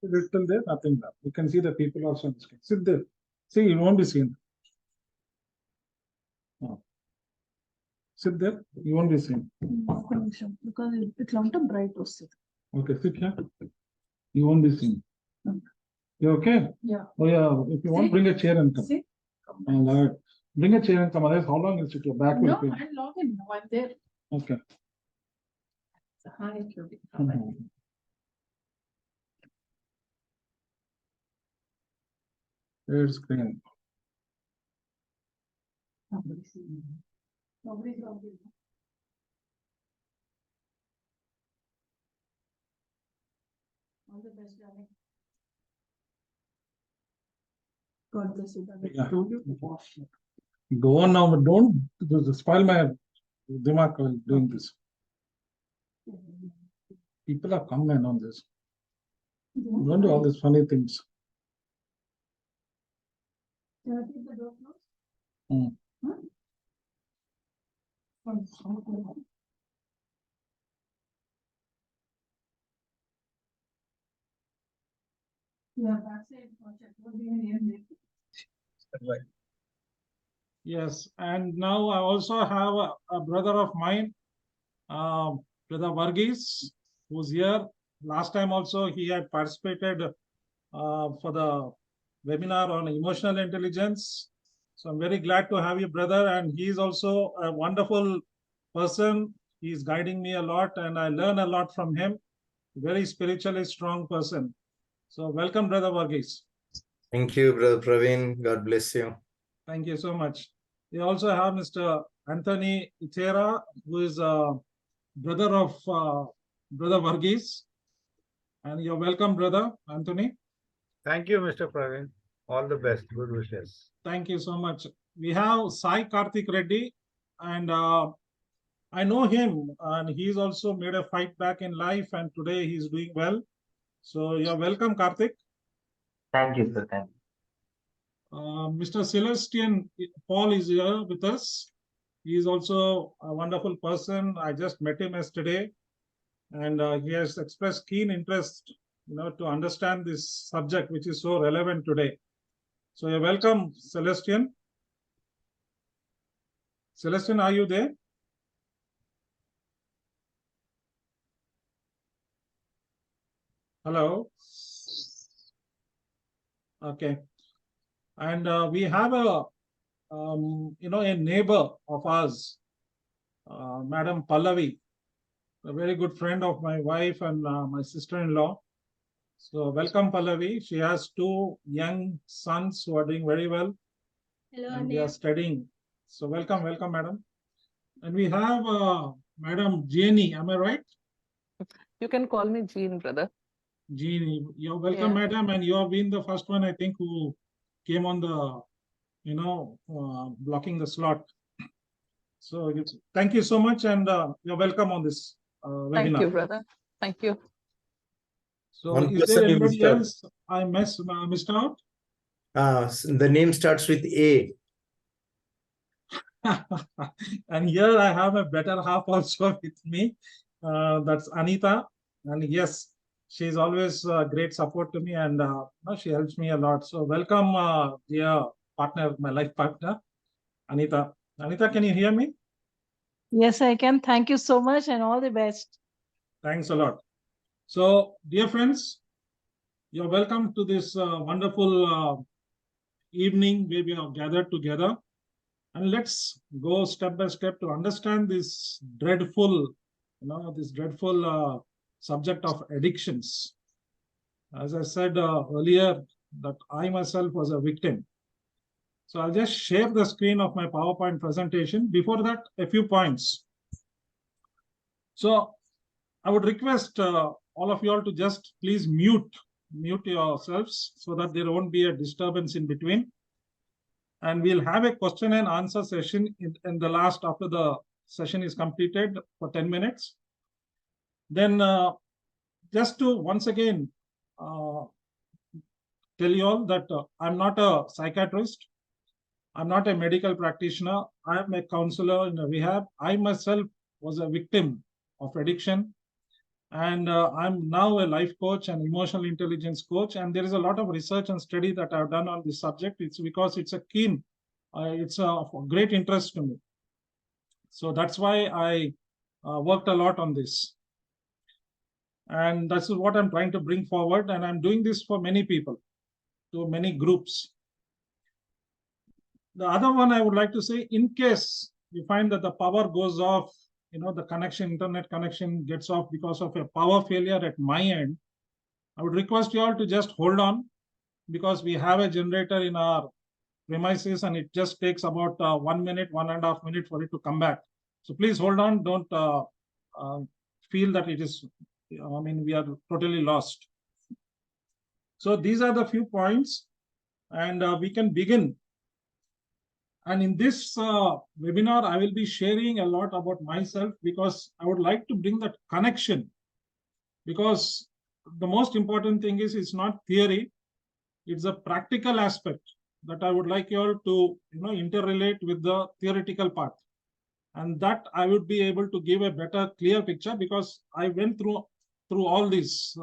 Little there, nothing there. You can see the people also on the screen. Sit there. See, you won't be seen. Oh. Sit there, you won't be seen. Because it's long term bright also. Okay, sit here. You won't be seen. You okay? Yeah. Oh yeah, if you want, bring a chair and come. See? All right. Bring a chair and come. Otherwise, how long is it? Your back will No, pain. I'm logging now. I'm there. Okay. Hi, Cutie. It's clean. Nobody's logging. All the best, darling. God bless you. Yeah. I told you to wash it. Go on now, but don't spoil my dimak while doing this. People have come and on this. Don't do all these funny things. Can I keep the door closed? Hmm. Yeah, that's it. What do you need? Right. Yes, and now I also have a brother of mine, Brother Varghese, who's here. Last time also he had participated for the webinar on emotional intelligence. So I'm very glad to have you, brother. And he's also a wonderful person. He's guiding me a lot, and I learn a lot from him. Very spiritually strong person. So welcome, Brother Varghese. Thank you, Brother Praveen. God bless you. Thank you so much. We also have Mr. Anthony Itera, who is a brother of Brother Varghese. And you're welcome, Brother Anthony. Thank you, Mr. Praveen. All the best. Good wishes. Thank you so much. We have Sai Karthik Reddy, and I know him, and he's also made a fight back in life, and today he's doing well. So you're welcome, Karthik. Thank you, sir. Thank you. Mr. Celestian Paul is here with us. He is also a wonderful person. I just met him yesterday, and he has expressed keen interest, to understand this subject, which is so relevant today. So you're welcome, Celestian. Celestian, are you there? Hello. Okay. And we have a neighbor of ours, Madam Pallavi, a very good friend of my wife and my sister-in-law. So welcome, Pallavi. She has two young sons who are doing very well. Hello, and they are studying. So welcome, madam. And we have Madam Jeannie. Am I right? You can call me Jean, brother. Jeannie, you're welcome, Yeah. madam. And you have been the first one, I think, who came on the, blocking the slot. So thank you so much, and you're welcome on this webinar. Thank you, brother. Thank you. So One is person there you anybody missed out. else I missed out? The name starts with A. And here I have a better half also with me. That's Anita. And yes, she's always great support to me, and she helps me a lot. So welcome, dear partner, my life partner, Anita. Anita, can you hear me? Yes, I can. Thank you so much and all the best. Thanks a lot. So, dear friends, you're welcome to this wonderful evening where we are gathered together. And let's go step by step to understand this dreadful, subject of addictions. As I said earlier, that I myself was a victim. So I'll just share the screen of my PowerPoint presentation. Before that, a few points. So I would request all of you all to just please mute yourselves so that there won't be a disturbance in between. And we'll have a question and answer session in the last, after the session is completed, for 10 minutes. Then just to once again tell you all that I'm not a psychiatrist. I'm not a medical practitioner. I'm a counselor in a rehab. I myself was a victim of addiction. And I'm now a life coach and emotional intelligence coach. And there is a lot of research and study that I've done on this subject. It's because it's a keen, it's of great interest to me. So that's why I worked a lot on this. And that's what I'm trying to bring forward. And I'm doing this for many people, to many groups. The other one I would like to say, in case you find that the power goes off, the connection, internet connection gets off because of a power failure at my end, I would request you all to just hold on, because we have a generator in our premises and it just takes about 1 minute, 1.5 minutes for it to come back. So please hold on. Don't feel that it is, we are totally lost. So these are the few points, and we can begin. And in this webinar, I will be sharing a lot about myself, because I would like to bring that connection. Because the most important thing is, it's not theory, it's a practical aspect that I would like you all to interrelate with the theoretical part. And that I would be able to give a better, clear picture, because I went through all these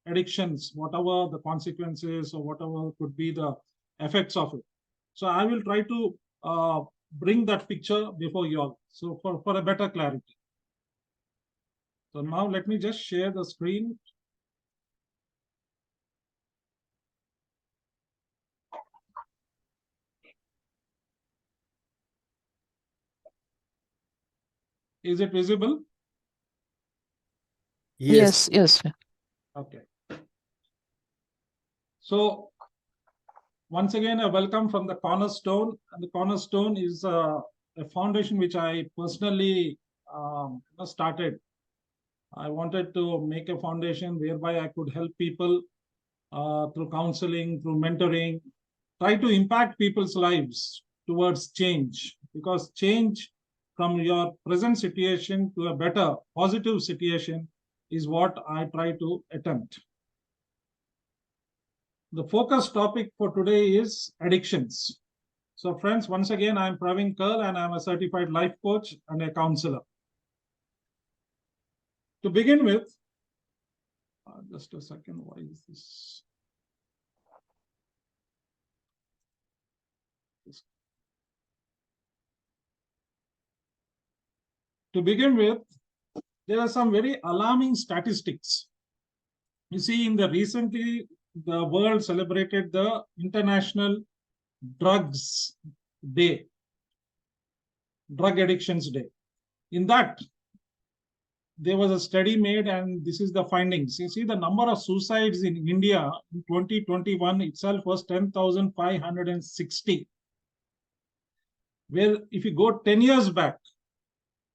addictions, whatever the consequences or whatever could be the effects of it. So I will try to bring that picture before you all, so for a better clarity. So now let me just share the screen. Is it visible? Yes. Yes. Okay. So once again, a welcome from the Cornerstone. And the Cornerstone is a foundation which I personally started. I wanted to make a foundation whereby I could help people through counseling, through mentoring, try to impact people's lives towards change, because change from your present situation to a better, positive situation is what I try to attempt. The focus topic for today is addictions. So friends, once again, I'm Praveen Kerl and I'm a certified life coach and a counselor. To begin with, just a second, why is this? To begin with, there are some very alarming statistics. You see, recently, the world celebrated the International Drugs Day, Drug Addictions Day. In that, there was a study made, and this is the findings. You see, the number of suicides in India in 2021 itself was 10,560. Where if you go 10 years back,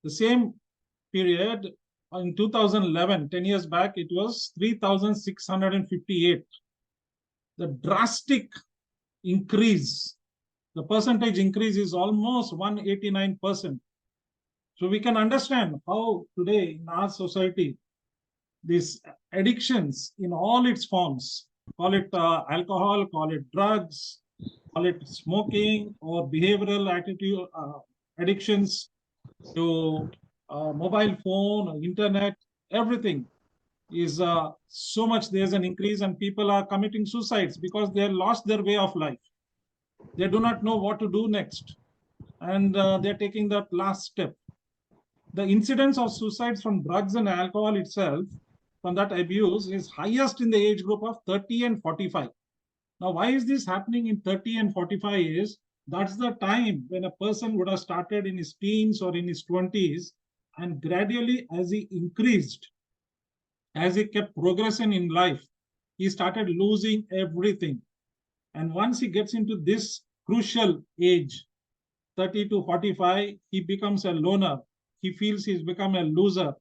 the same period in 2011, 10 years back, it was 3,658. The drastic increase, the percentage increase is almost 189%. So we can understand how today in our society, these addictions in all its forms, call it alcohol, call it drugs, call it smoking, or behavioral attitude addictions to mobile phone, internet, everything is so much. There's an increase, and people are committing suicides because they lost their way of life. They do not know what to do next, and they're taking that last step. The incidence of suicides from drugs and alcohol itself, from that abuse, is highest in the age group of 30 and 45. Now, why is this happening in 30 and 45 is, that's the time when a person would have started in his teens or in his 20s, and gradually as he increased, as he kept progressing in life, he started losing everything. And once he gets into this crucial age, 30 to 45, he becomes a loner. He feels he's become a loser.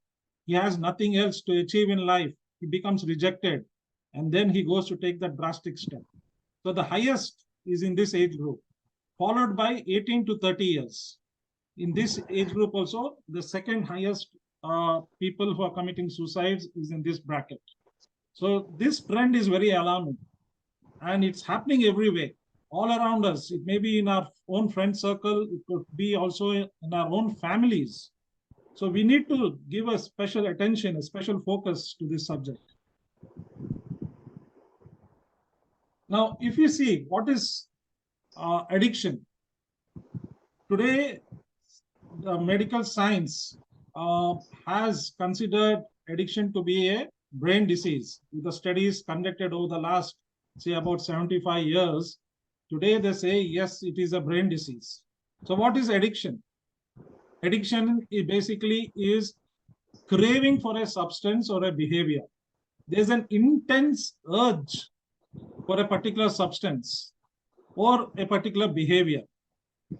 He has nothing else to achieve in life. He becomes rejected. And then he goes to take that drastic step. So the highest is in this age group, followed by 18 to 30 years. In this age group also, the second highest people who are committing suicides is in this bracket. So this trend is very alarming, and it's happening everywhere, all around us. It may be in our own friend circle. It could be also in our own families. So we need to give a special attention, a special focus to this subject. Now, if you see what is addiction, today the medical science has considered addiction to be a brain disease. With the studies conducted over the last, say, about 75 years, today they say, yes, it is a brain disease. So what is addiction? Addiction is basically craving for a substance or a behavior. There's an intense urge for a particular substance or a particular behavior.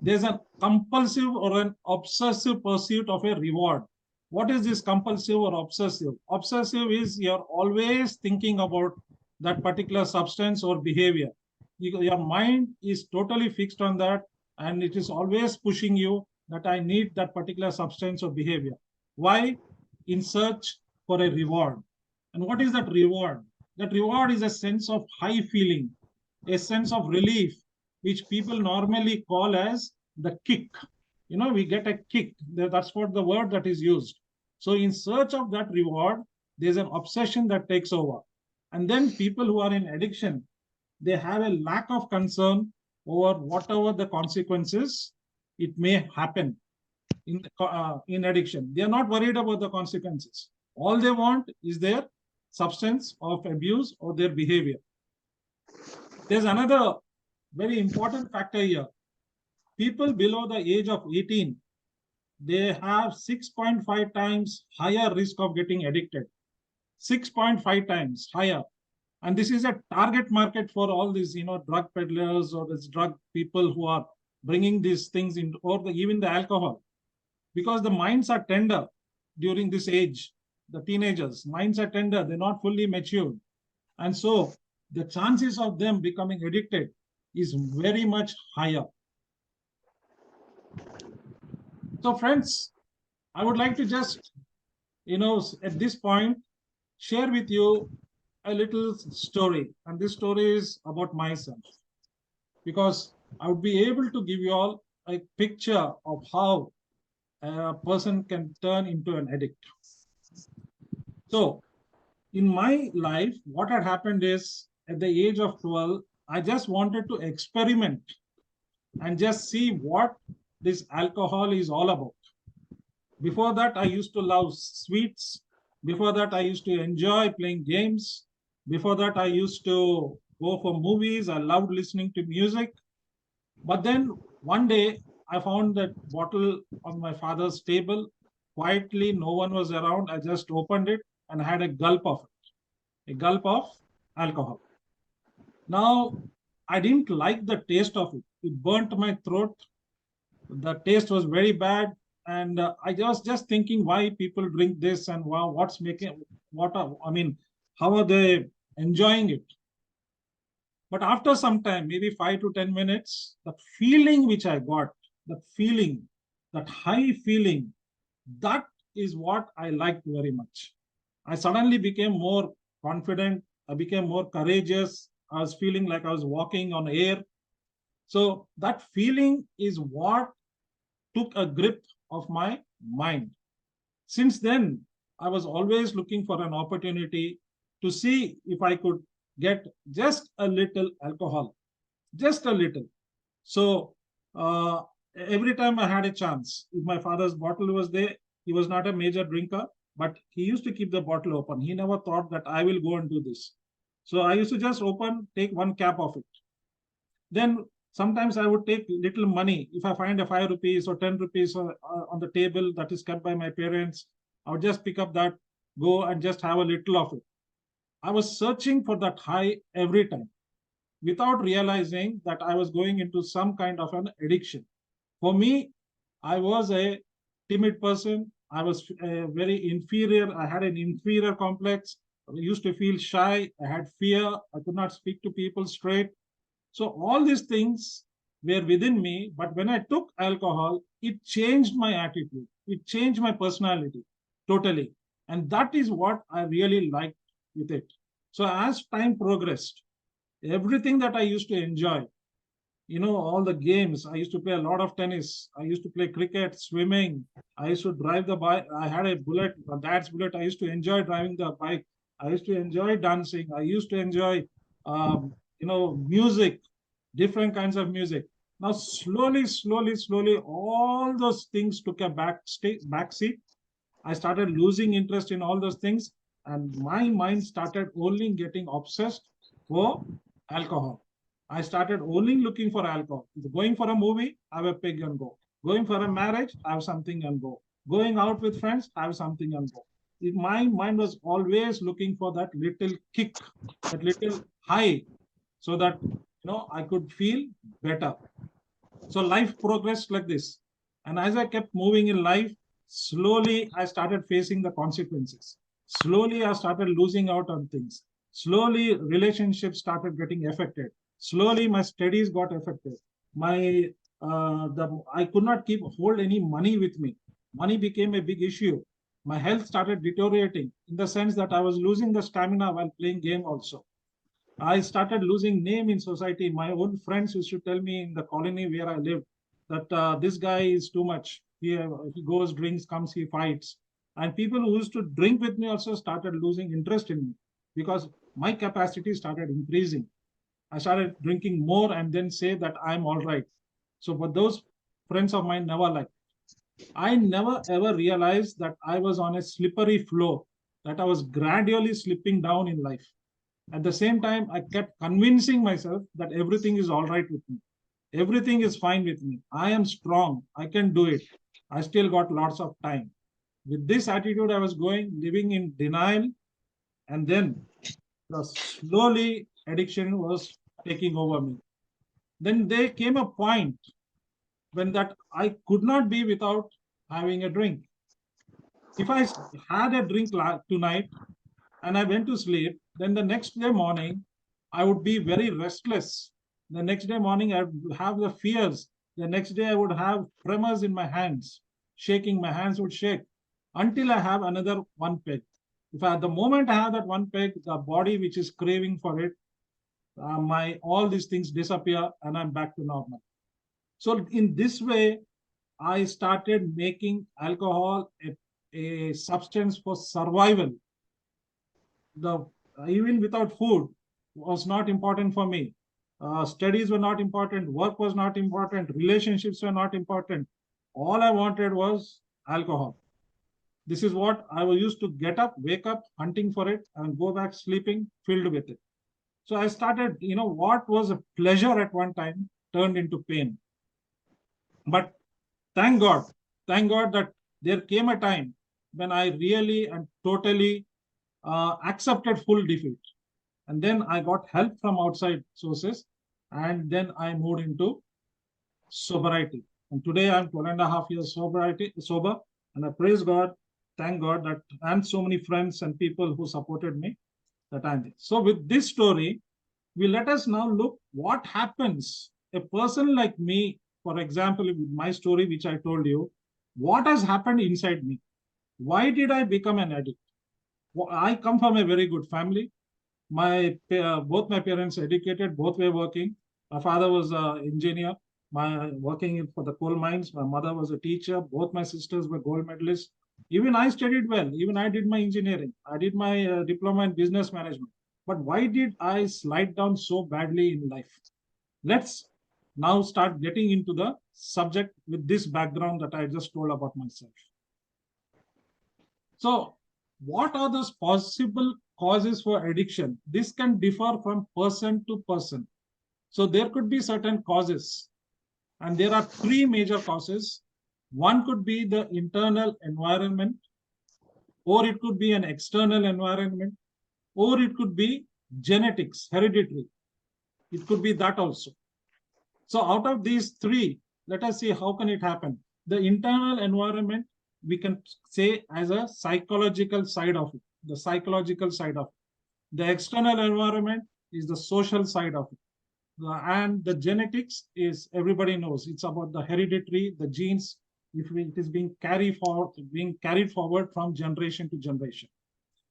There's a compulsive or an obsessive pursuit of a reward. What is this compulsive or obsessive? Obsessive is you're always thinking about that particular substance or behavior. Your mind is totally fixed on that, and it is always pushing you that I need that particular substance or behavior. Why? In search for a reward. And what is that reward? That reward is a sense of high feeling, a sense of relief, which people normally call as the kick. You know, we get a kick. That's what the word that is used. So in search of that reward, there's an obsession that takes over. And then people who are in addiction, they have a lack of concern over whatever the consequences it may happen in addiction. They are not worried about the consequences. All they want is their substance of abuse or their behavior. There's another very important factor here. People below the age of 18, they have 6.5 times higher risk of getting addicted. 6.5 times higher. And this is a target market for all these, drug peddlers or these drug people who are bringing these things in, or even the alcohol. Because the minds are tender during this age. The teenagers, minds are tender, they're not fully matured. And so the chances of them becoming addicted is very much higher. So friends, I would like to just, at this point, share with you a little story. And this story is about myself, because I would be able to give you all a picture of how a person can turn into an addict. So in my life, what had happened is at the age of 12, I just wanted to experiment and just see what this alcohol is all about. Before that, I used to love sweets. Before that, I used to enjoy playing games. Before that, I used to go for movies. I loved listening to music. But then one day, I found that bottle on my father's table. Quietly, no one was around. I just opened it and had a gulp of it, a gulp of alcohol. Now, I didn't like the taste of it. It burnt my throat. The taste was very bad. And I was just thinking why people drink this and wow, how are they enjoying it? But after some time, maybe 5 to 10 minutes, the feeling which I got, that high feeling, that is what I liked very much. I suddenly became more confident. I became more courageous. I was feeling like I was walking on air. So that feeling is what took a grip of my mind. Since then, I was always looking for an opportunity to see if I could get just a little alcohol, just a little. So every time I had a chance, if my father's bottle was there, he was not a major drinker, but he used to keep the bottle open. He never thought that I will go and do this. So I used to just take one cap of it. Then sometimes I would take little money. If I find a 5 rupees or 10 rupees on the table that is kept by my parents, I would just pick up that, go and just have a little of it. I was searching for that high every time without realizing that I was going into some kind of an addiction. For me, I was a timid person. I was very inferior. I had an inferior complex. I used to feel shy. I had fear. I could not speak to people straight. So all these things were within me. But when I took alcohol, it changed my attitude. It changed my personality totally. And that is what I really liked with it. So as time progressed, everything that I used to enjoy, all the games. I used to play a lot of tennis. I used to play cricket, swimming. I used to drive the bike. I had a bullet, my dad's bullet. I used to enjoy driving the bike. I used to enjoy dancing. I used to enjoy, music, different kinds of music. Now, slowly, all those things took a back seat. I started losing interest in all those things, and my mind started only getting obsessed for alcohol. I started only looking for alcohol. Going for a movie, have a pig and go. Going for a marriage, have something and go. Going out with friends, have something and go. My mind was always looking for that little kick, that little high, so that I could feel better. So life progressed like this. And as I kept moving in life, slowly I started facing the consequences. Slowly I started losing out on things. Slowly relationships started getting affected. Slowly my studies got affected. I could not hold any money with me. Money became a big issue. My health started deteriorating in the sense that I was losing the stamina while playing game also. I started losing name in society. My own friends used to tell me in the colony where I lived that this guy is too much. He goes, drinks, comes, he fights. And people who used to drink with me also started losing interest in me because my capacity started increasing. I started drinking more and then say that I'm all right. So, but those friends of mine never liked. I never ever realized that I was on a slippery floor, that I was gradually slipping down in life. At the same time, I kept convincing myself that everything is all right with me. Everything is fine with me. I am strong. I can do it. I still got lots of time. With this attitude, I was living in denial. And then slowly addiction was taking over me. Then there came a point when that I could not be without having a drink. If I had a drink tonight and I went to sleep, then the next day morning, I would be very restless. The next day morning, I would have the fears. The next day, I would have tremors in my hands, shaking. My hands would shake until I have another one peg. If at the moment I have that one peg, the body which is craving for it, all these things disappear and I'm back to normal. So in this way, I started making alcohol a substance for survival. Even without food was not important for me. Studies were not important. Work was not important. Relationships were not important. All I wanted was alcohol. This is what I was used to get up, wake up, hunting for it, and go back sleeping, filled with it. So I started, what was a pleasure at one time turned into pain. But thank God that there came a time when I really and totally accepted full defeat. And then I got help from outside sources. And then I moved into sobriety. And today I'm 12.5 years sober. And I praise God, thank God that and so many friends and people who supported me that I'm there. So with this story, we let us now look what happens. A person like me, for example, with my story, which I told you, what has happened inside me? Why did I become an addict? Well, I come from a very good family. Both my parents educated, both were working. My father was an engineer, working for the coal mines. My mother was a teacher. Both my sisters were gold medalists. Even I studied well. Even I did my engineering. I did my diploma in business management. But why did I slide down so badly in life? Let's now start getting into the subject with this background that I just told about myself. So, what are those possible causes for addiction? This can differ from person to person. So, there could be certain causes, and there are three major causes. One could be the internal environment, or it could be an external environment, or it could be genetics, hereditary. It could be that also. So out of these three, let us see how can it happen. The internal environment, we can say as a psychological side of it, the psychological side of it. The external environment is the social side of it. And the genetics is, everybody knows, it's about the hereditary, the genes, if it is being carried forward from generation to generation.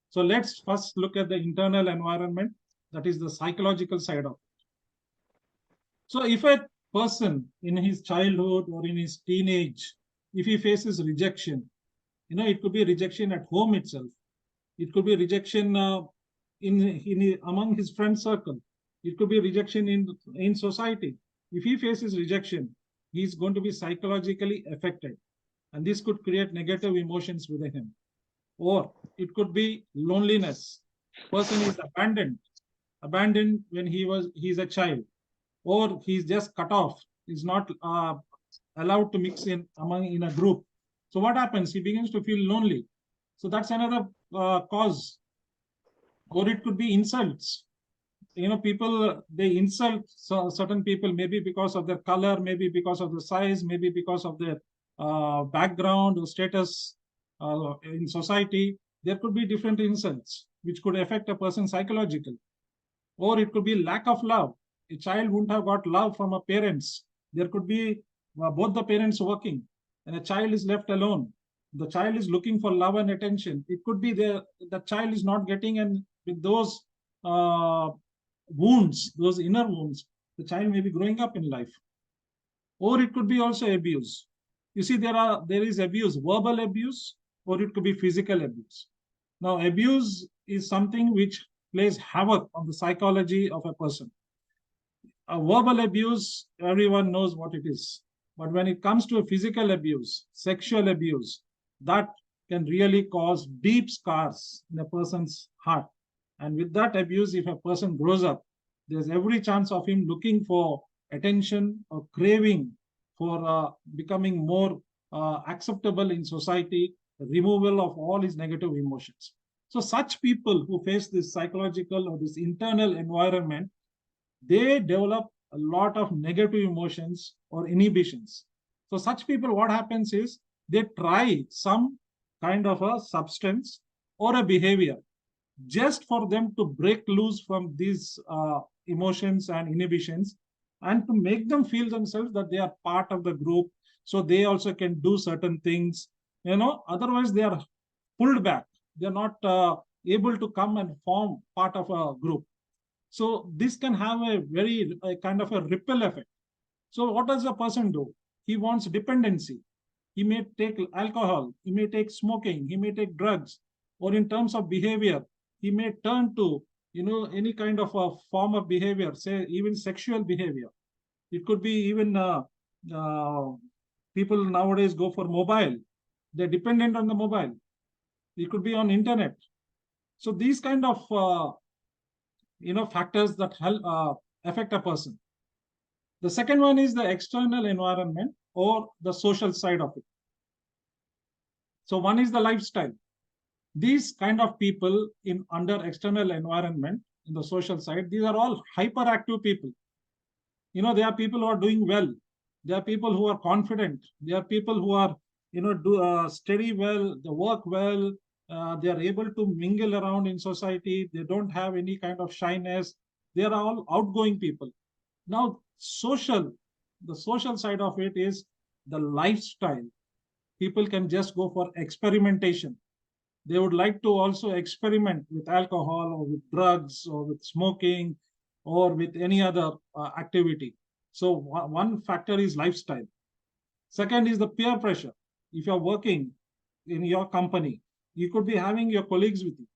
So let's first look at the internal environment, that is the psychological side of it. So if a person in his childhood or in his teenage, if he faces rejection, it could be rejection at home itself. It could be rejection among his friend circle. It could be rejection in society. If he faces rejection, he's going to be psychologically affected, and this could create negative emotions within him. Or it could be loneliness. Person is abandoned when he's a child, or he's just cut off. He's not allowed to mix in a group. So what happens? He begins to feel lonely. So that's another cause. Or it could be insults. People, they insult certain people, maybe because of their color, maybe because of the size, maybe because of their background or status in society. There could be different insults which could affect a person psychologically. Or it could be lack of love. A child wouldn't have got love from her parents. There could be both the parents working, and a child is left alone. The child is looking for love and attention. It could be the child is not getting, and with those wounds, those inner wounds, the child may be growing up in life. Or it could be also abuse. You see, there is abuse, verbal abuse, or it could be physical abuse. Now, abuse is something which plays havoc on the psychology of a person. A verbal abuse, everyone knows what it is. But when it comes to a physical abuse, sexual abuse, that can really cause deep scars in a person's heart. And with that abuse, if a person grows up, there's every chance of him looking for attention or craving for becoming more acceptable in society, removal of all his negative emotions. So such people who face this psychological or this internal environment, they develop a lot of negative emotions or inhibitions. So such people, what happens is they try some kind of a substance or a behavior just for them to break loose from these emotions and inhibitions, and to make them feel themselves that they are part of the group, so they also can do certain things. Otherwise they are pulled back. They're not able to come and form part of a group. So this can have a kind of a ripple effect. So what does a person do? He wants dependency. He may take alcohol, he may take smoking, he may take drugs, or in terms of behavior, he may turn to any kind of a form of behavior, say even sexual behavior. It could be even people nowadays go for mobile. They're dependent on the mobile. It could be on internet. So these kind of factors that help affect a person. The second one is the external environment or the social side of it. So one is the lifestyle. These kind of people under external environment, in the social side, these are all hyperactive people. They are people who are doing well. They are people who are confident. They are people who are, study well, they work well. They are able to mingle around in society. They don't have any kind of shyness. They are all outgoing people. Now, the social side of it is the lifestyle. People can just go for experimentation. They would like to also experiment with alcohol or with drugs or with smoking or with any other activity. So one factor is lifestyle. Second is the peer pressure. If you're working in your company, you could be having your colleagues with you.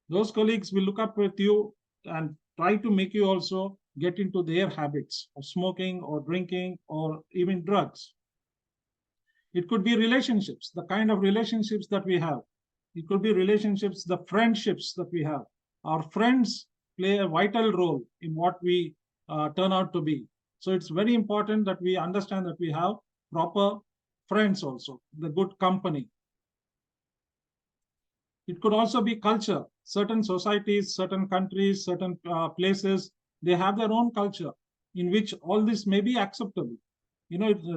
Those colleagues will look up with you and try to make you also get into their habits of smoking or drinking or even drugs. It could be relationships, the kind of relationships that we have. It could be relationships, the friendships that we have. Our friends play a vital role in what we turn out to be. So it's very important that we understand that we have proper friends also, the good company. It could also be culture. Certain societies, certain countries, certain places, they have their own culture in which all this may be acceptable.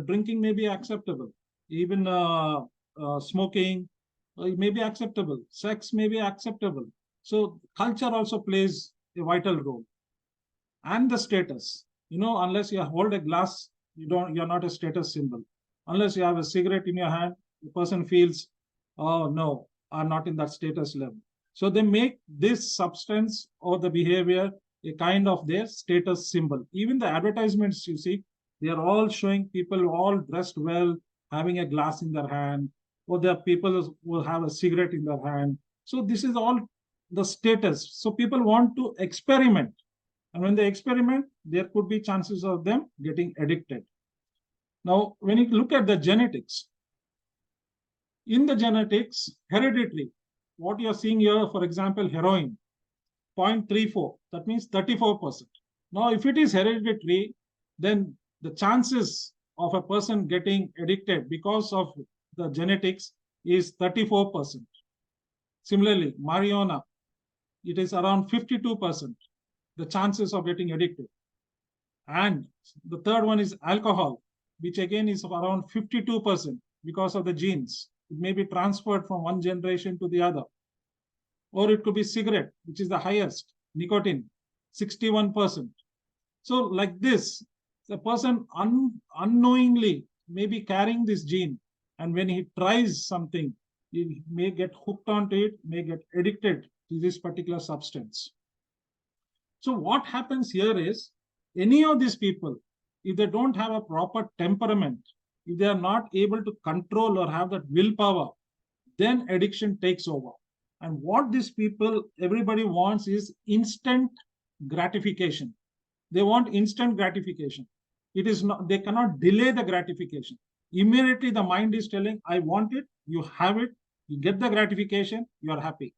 Drinking may be acceptable. Even smoking may be acceptable. Sex may be acceptable. So culture also plays a vital role. And the status. Unless you hold a glass, you're not a status symbol. Unless you have a cigarette in your hand, the person feels, oh no, I'm not in that status level. So they make this substance or the behavior a kind of their status symbol. Even the advertisements, you see, They are all showing people all dressed well, having a glass in their hand, or there are people who have a cigarette in their hand. So this is all the status. So people want to experiment. And when they experiment, there could be chances of them getting addicted. Now, when you look at the genetics, in the genetics, hereditary, what you're seeing here, for example, heroin, 0.34, that means 34%. Now, if it is hereditary, then the chances of a person getting addicted because of the genetics is 34%. Similarly, marijuana, it is around 52%, the chances of getting addicted. And the third one is alcohol, which again is around 52% because of the genes. It may be transferred from one generation to the other. Or it could be cigarette, which is the highest, nicotine, 61%. So like this, the person unknowingly may be carrying this gene, and when he tries something, he may get hooked onto it, may get addicted to this particular substance. So what happens here is, any of these people, if they don't have a proper temperament, if they are not able to control or have that willpower, then addiction takes over. And what these people, everybody wants is instant gratification. They want instant gratification. It is not, they cannot delay the gratification. Immediately the mind is telling, I want it, you have it, you get the gratification, you are happy.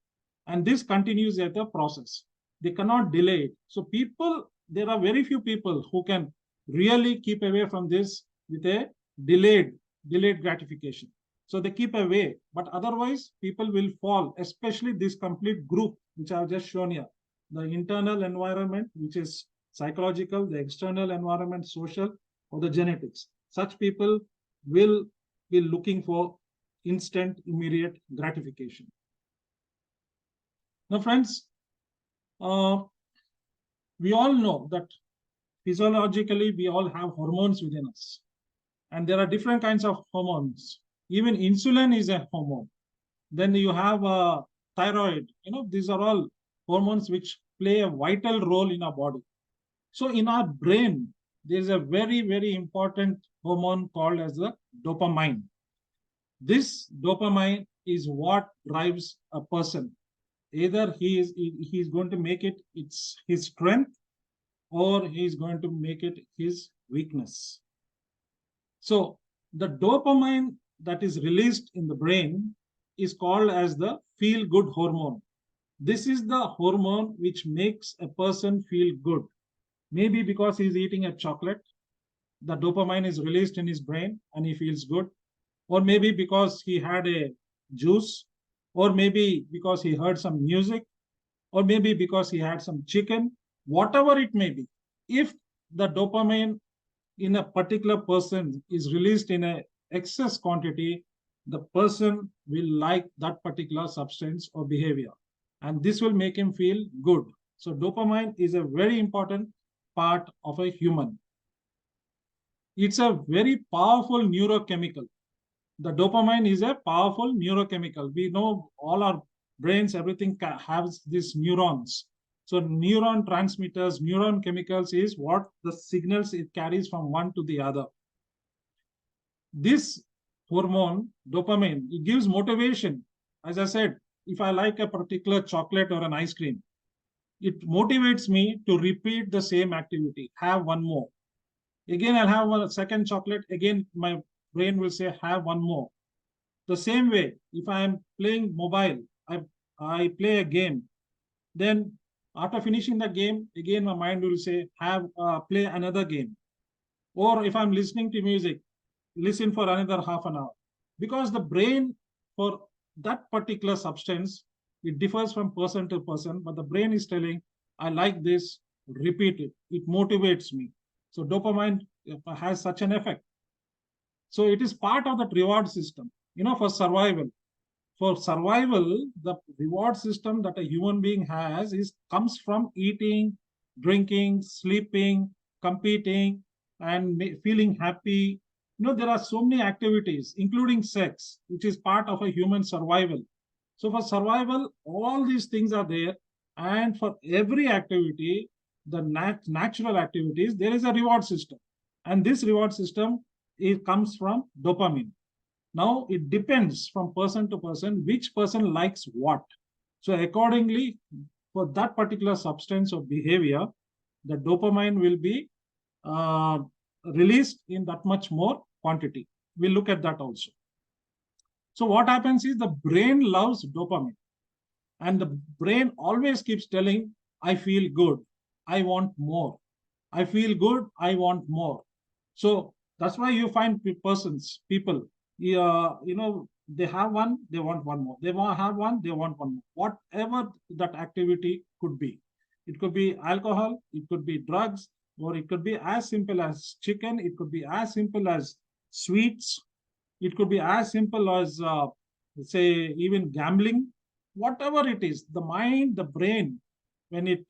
And this continues as a process. They cannot delay it. So people, there are very few people who can really keep away from this with a delayed gratification. So they keep away, but otherwise people will fall, especially this complete group, which I have just shown here. The internal environment, which is psychological, the external environment, social, or the genetics. Such people will be looking for instant, immediate gratification. Now, friends, we all know that physiologically we all have hormones within us. And there are different kinds of hormones. Even insulin is a hormone. Then you have thyroid. These are all hormones which play a vital role in our body. So in our brain, there is a very, very important hormone called as the dopamine. This dopamine is what drives a person. Either he is going to make it his strength, or he is going to make it his weakness. So the dopamine that is released in the brain is called as the feel-good hormone. This is the hormone which makes a person feel good. Maybe because he's eating a chocolate, the dopamine is released in his brain and he feels good. Or maybe because he had a juice, or maybe because he heard some music, or maybe because he had some chicken, whatever it may be. If the dopamine in a particular person is released in an excess quantity, the person will like that particular substance or behavior, and this will make him feel good. So dopamine is a very important part of a human. It's a very powerful neurochemical. The dopamine is a powerful neurochemical. We know all our brains, everything has these neurons. So neuron transmitters, neuron chemicals is what the signals it carries from one to the other. This hormone, dopamine, it gives motivation. As I said, if I like a particular chocolate or an ice cream, it motivates me to repeat the same activity, have one more. Again, I'll have a second chocolate. Again, my brain will say, have one more. The same way, if I am playing mobile, I play a game, then after finishing the game, again, my mind will say, play another game. Or if I'm listening to music, listen for another half an hour. Because the brain, for that particular substance, it differs from person to person, but the brain is telling, I like this, repeat it. It motivates me. So dopamine has such an effect. So it is part of that reward system, for survival. For survival, the reward system that a human being has comes from eating, drinking, sleeping, competing, and feeling happy. There are so many activities, including sex, which is part of a human survival. So for survival, all these things are there. And for every activity, the natural activities, there is a reward system. And this reward system, it comes from dopamine. Now it depends from person to person, which person likes what. So accordingly, for that particular substance or behavior, the dopamine will be released in that much more quantity. We'll look at that also. So what happens is the brain loves dopamine, and the brain always keeps telling, I feel good, I want more. I feel good, I want more. So that's why you find people, they have one, they want one more. They want have one, they want one more. Whatever that activity could be. It could be alcohol, it could be drugs, or it could be as simple as chicken, it could be as simple as sweets, it could be as simple as, say, even gambling. Whatever it is, the mind, the brain, when it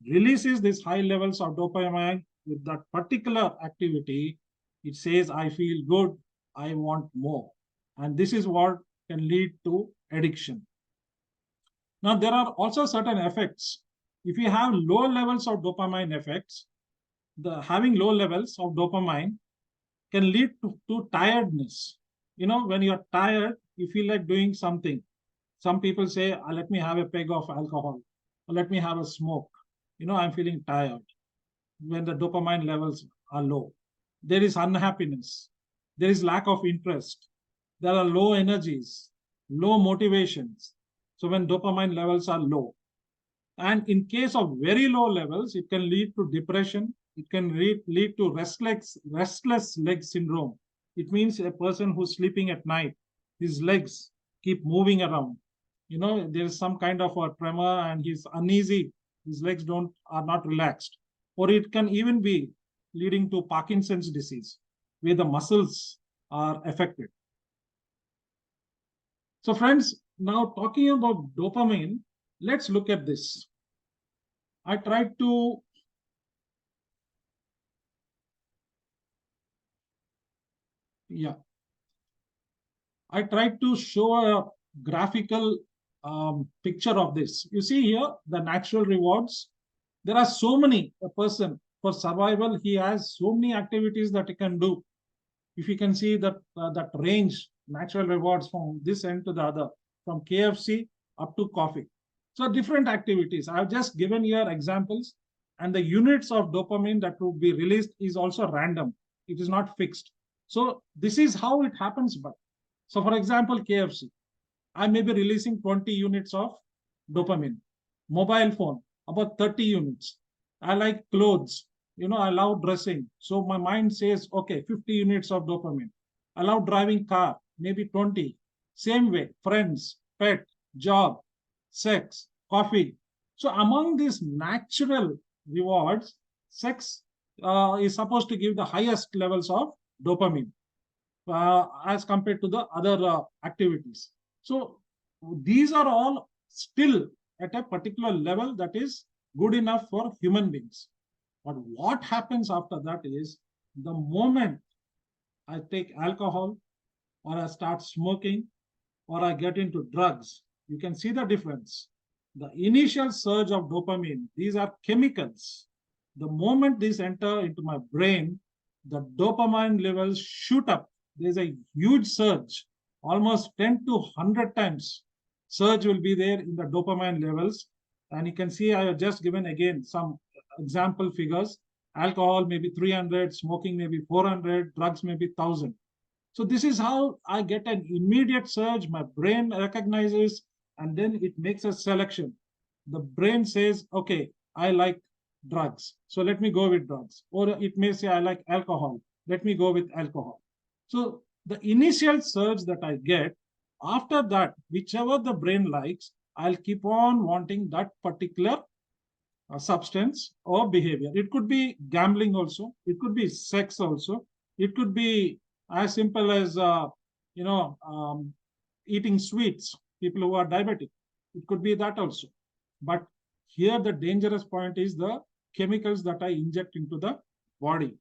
releases these high levels of dopamine with that particular activity, it says, I feel good, I want more. And this is what can lead to addiction. Now, there are also certain effects. If you have low levels of dopamine effects, having low levels of dopamine can lead to tiredness. When you're tired, you feel like doing something. Some people say, let me have a peg of alcohol, or let me have a smoke. I'm feeling tired. When the dopamine levels are low, there is unhappiness, there is lack of interest, there are low energies, low motivations. So when dopamine levels are low, and in case of very low levels, it can lead to depression. It can lead to restless leg syndrome. It means a person who's sleeping at night, his legs keep moving around. There is some kind of a tremor and he's uneasy. His legs are not relaxed. Or it can even be leading to Parkinson's disease, where the muscles are affected. So friends, now talking about dopamine, let's look at this. I tried to show a graphical picture of this. You see here, the natural rewards. There are so many, a person, for survival, he has so many activities that he can do. If you can see that range, natural rewards from this end to the other, from KFC up to coffee. So different activities. I've just given here examples, and the units of dopamine that will be released is also random. It is not fixed. So this is how it happens. But so for example, KFC, I may be releasing 20 units of dopamine. Mobile phone, about 30 units. I like clothes. I love dressing. So my mind says, okay, 50 units of dopamine. I love driving car, maybe 20. Same way, friends, pet, job, sex, coffee. So among these natural rewards, sex is supposed to give the highest levels of dopamine as compared to the other activities. So these are all still at a particular level that is good enough for human beings. But what happens after that is, the moment I take alcohol, or I start smoking, or I get into drugs, you can see the difference. The initial surge of dopamine, these are chemicals. The moment these enter into my brain, the dopamine levels shoot up. There's a huge surge, almost 10 to 100 times surge will be there in the dopamine levels. And you can see I have just given again some example figures. Alcohol maybe 300, smoking maybe 400, drugs maybe 1,000. So this is how I get an immediate surge. My brain recognizes, and then it makes a selection. The brain says, okay, I like drugs, so let me go with drugs. Or it may say, I like alcohol, let me go with alcohol. So the initial surge that I get, after that, whichever the brain likes, I'll keep on wanting that particular substance or behavior. It could be gambling also. It could be sex also. It could be as simple as, eating sweets, people who are diabetic. It could be that also. But here the dangerous point is the chemicals that I inject into the body.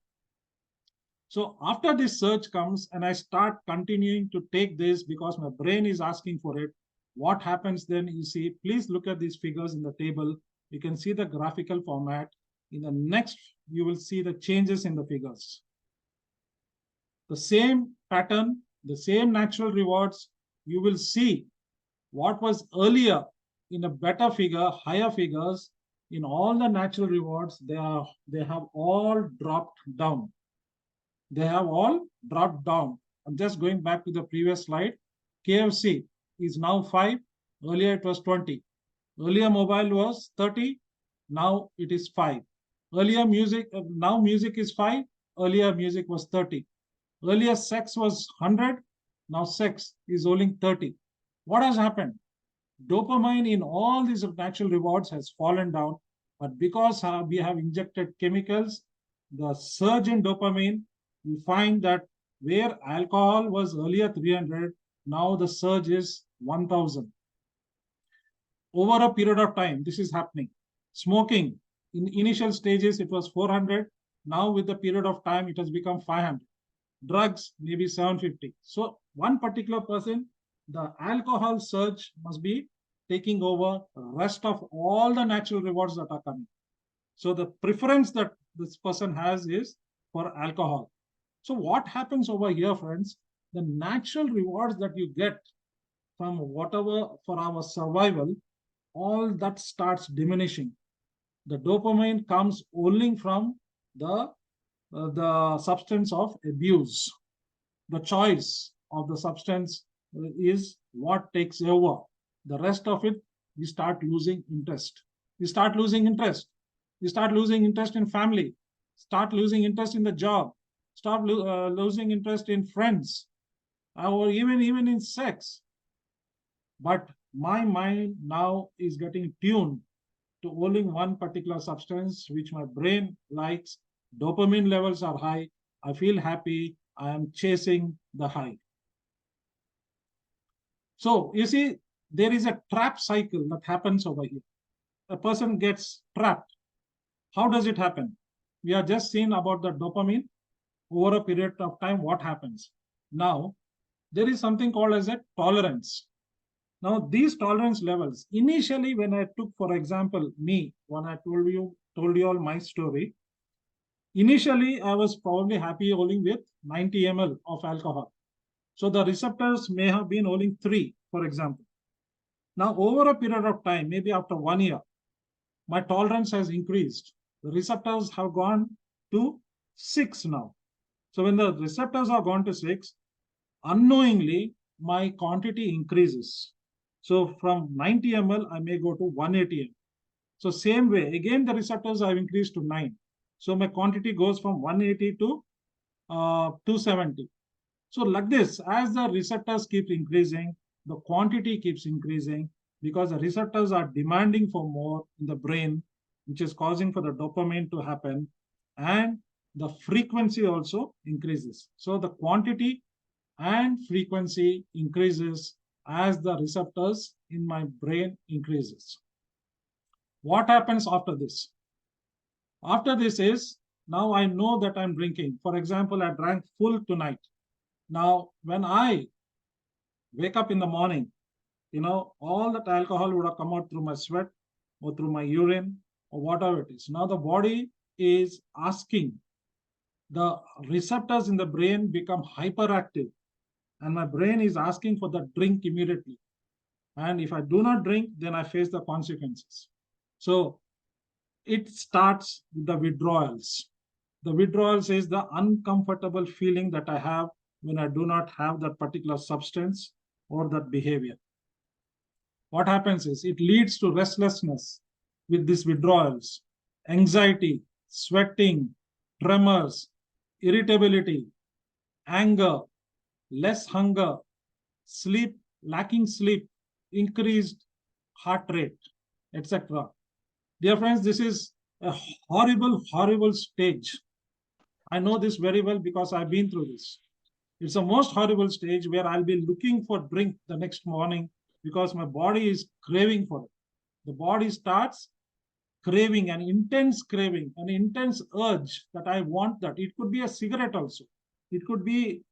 So after this surge comes and I start continuing to take this because my brain is asking for it, what happens then? You see, please look at these figures in the table. You can see the graphical format. In the next, you will see the changes in the figures. the same pattern, the same natural rewards, you will see what was earlier in a better figure, higher figures, in all the natural rewards, they have all dropped down. They have all dropped down. I'm just going back to the previous slide. KFC is now 5. Earlier it was 20. Earlier mobile was 30. Now it is 5. Earlier music, now music is 5. Earlier music was 30. Earlier sex was 100. Now sex is only 30. What has happened? Dopamine in all these natural rewards has fallen down, but because we have injected chemicals, the surge in dopamine, we find that where alcohol was earlier 300, now the surge is 1000. Over a period of time, this is happening. Smoking, in initial stages, it was 400. Now with the period of time, it has become 500. Drugs, maybe 750. So one particular person, the alcohol surge must be taking over the rest of all the natural rewards that are coming. So the preference that this person has is for alcohol. So what happens over here, friends? The natural rewards that you get from whatever for our survival, all that starts diminishing. The dopamine comes only from the substance of abuse. The choice of the substance is what takes over. The rest of it, we start losing interest. We start losing interest. We start losing interest in family. Start losing interest in the job. Start losing interest in friends, or even in sex. But my mind now is getting tuned to only one particular substance which my brain likes. Dopamine levels are high. I feel happy. I am chasing the high. So you see, there is a trap cycle that happens over here. A person gets trapped. How does it happen? We have just seen about the dopamine. Over a period of time, what happens? Now, there is something called as a tolerance. Now, these tolerance levels, initially when I took, for example, me, when I told you all my story, initially I was probably happy only with 90 ml of alcohol. So the receptors may have been only 3, for example. Now, over a period of time, maybe after 1 year, my tolerance has increased. The receptors have gone to 6 now. So when the receptors have gone to 6, unknowingly, my quantity increases. So from 90 ml, I may go to 180 ml. So same way, again, the receptors have increased to 9. So my quantity goes from 180 to 270. So like this, as the receptors keep increasing, the quantity keeps increasing because the receptors are demanding for more in the brain, which is causing for the dopamine to happen. And the frequency also increases. So the quantity and frequency increases as the receptors in my brain increases. What happens after this? After this is, now I know that I'm drinking. For example, I drank full tonight. Now, when I wake up in the morning, all that alcohol would have come out through my sweat or through my urine or whatever it is. Now the body is asking, the receptors in the brain become hyperactive, and my brain is asking for the drink immediately. And if I do not drink, then I face the consequences. So it starts with the withdrawals. The withdrawals is the uncomfortable feeling that I have when I do not have that particular substance or that behavior. What happens is it leads to restlessness with these withdrawals, anxiety, sweating, tremors, irritability, anger, less hunger, sleep, lacking sleep, increased heart rate, etc. Dear friends, this is a horrible, horrible stage. I know this very well because I've been through this. It's the most horrible stage where I'll be looking for drink the next morning because my body is craving for it. The body starts craving, an intense urge that I want that. It could be a cigarette also. It could be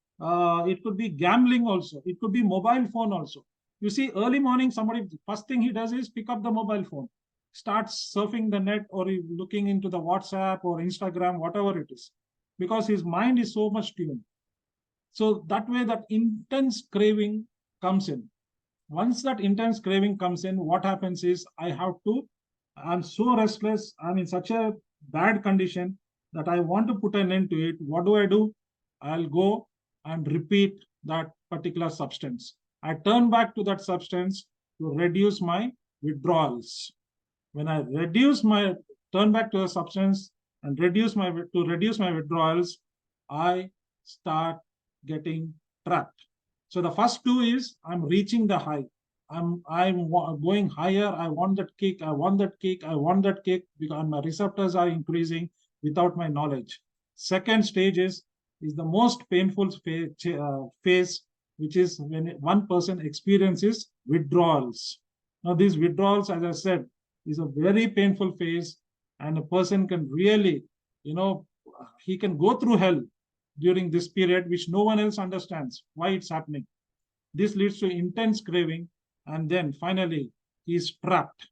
gambling also. It could be mobile phone also. You see, early morning, somebody, first thing he does is pick up the mobile phone, starts surfing the net or looking into the WhatsApp or Instagram, whatever it is, because his mind is so much tuned. So that way, that intense craving comes in. Once that intense craving comes in, what happens is I'm so restless, I'm in such a bad condition that I want to put an end to it. What do? I'll go and repeat that particular substance. I turn back to that substance to reduce my withdrawals. When I turn back to the substance and reduce my withdrawals, I start getting trapped. So the first two is I'm reaching the high. I'm going higher. I want that kick. I want that kick. I want that kick, because my receptors are increasing without my knowledge. Second stage is the most painful phase, which is when one person experiences withdrawals. Now these withdrawals, as I said, is a very painful phase, and a person can really, he can go through hell during this period, which no one else understands why it's happening. This leads to intense craving, and then finally he's trapped.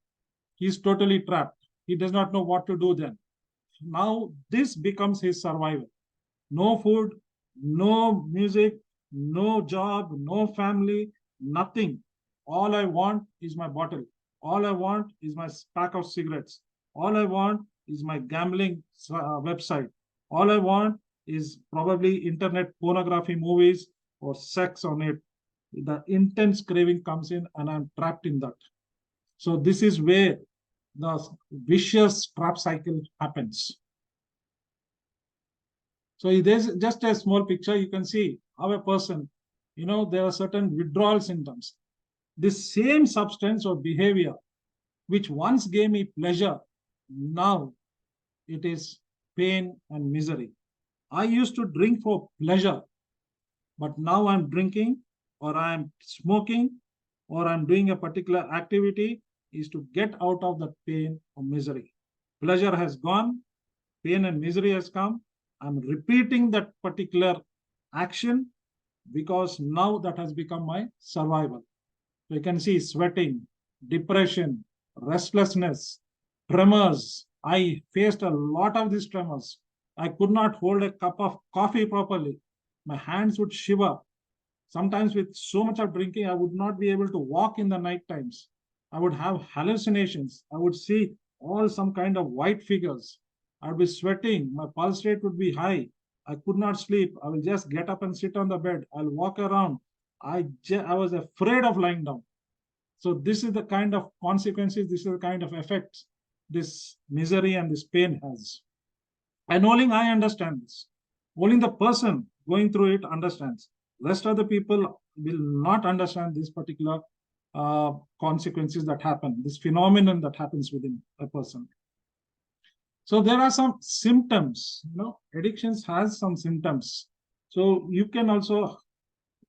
He's totally trapped. He does not know what to do then. Now this becomes his survival. No food, no music, no job, no family, nothing. All I want is my bottle. All I want is my pack of cigarettes. All I want is my gambling website. All I want is probably internet pornography movies or sex on it. The intense craving comes in, and I'm trapped in that. So this is where the vicious trap cycle happens. So there's just a small picture. You can see how a person, there are certain withdrawal symptoms. This same substance or behavior, which once gave me pleasure, now it is pain and misery. I used to drink for pleasure, but now I'm drinking, or I'm smoking, or I'm doing a particular activity is to get out of that pain or misery. Pleasure has gone, pain and misery has come. I'm repeating that particular action because now that has become my survival. So you can see sweating, depression, restlessness, tremors. I faced a lot of these tremors. I could not hold a cup of coffee properly. My hands would shiver. Sometimes with so much of drinking, I would not be able to walk in the night times. I would have hallucinations. I would see all some kind of white figures. I'd be sweating. My pulse rate would be high. I could not sleep. I will just get up and sit on the bed. I'll walk around. I was afraid of lying down. So this is the kind of consequences, this is the kind of effects this misery and this pain has. And only I understand this. Only the person going through it understands. Rest of the people will not understand this particular consequences that happen, this phenomenon that happens within a person. So there are some symptoms, addictions has some symptoms. So you can also,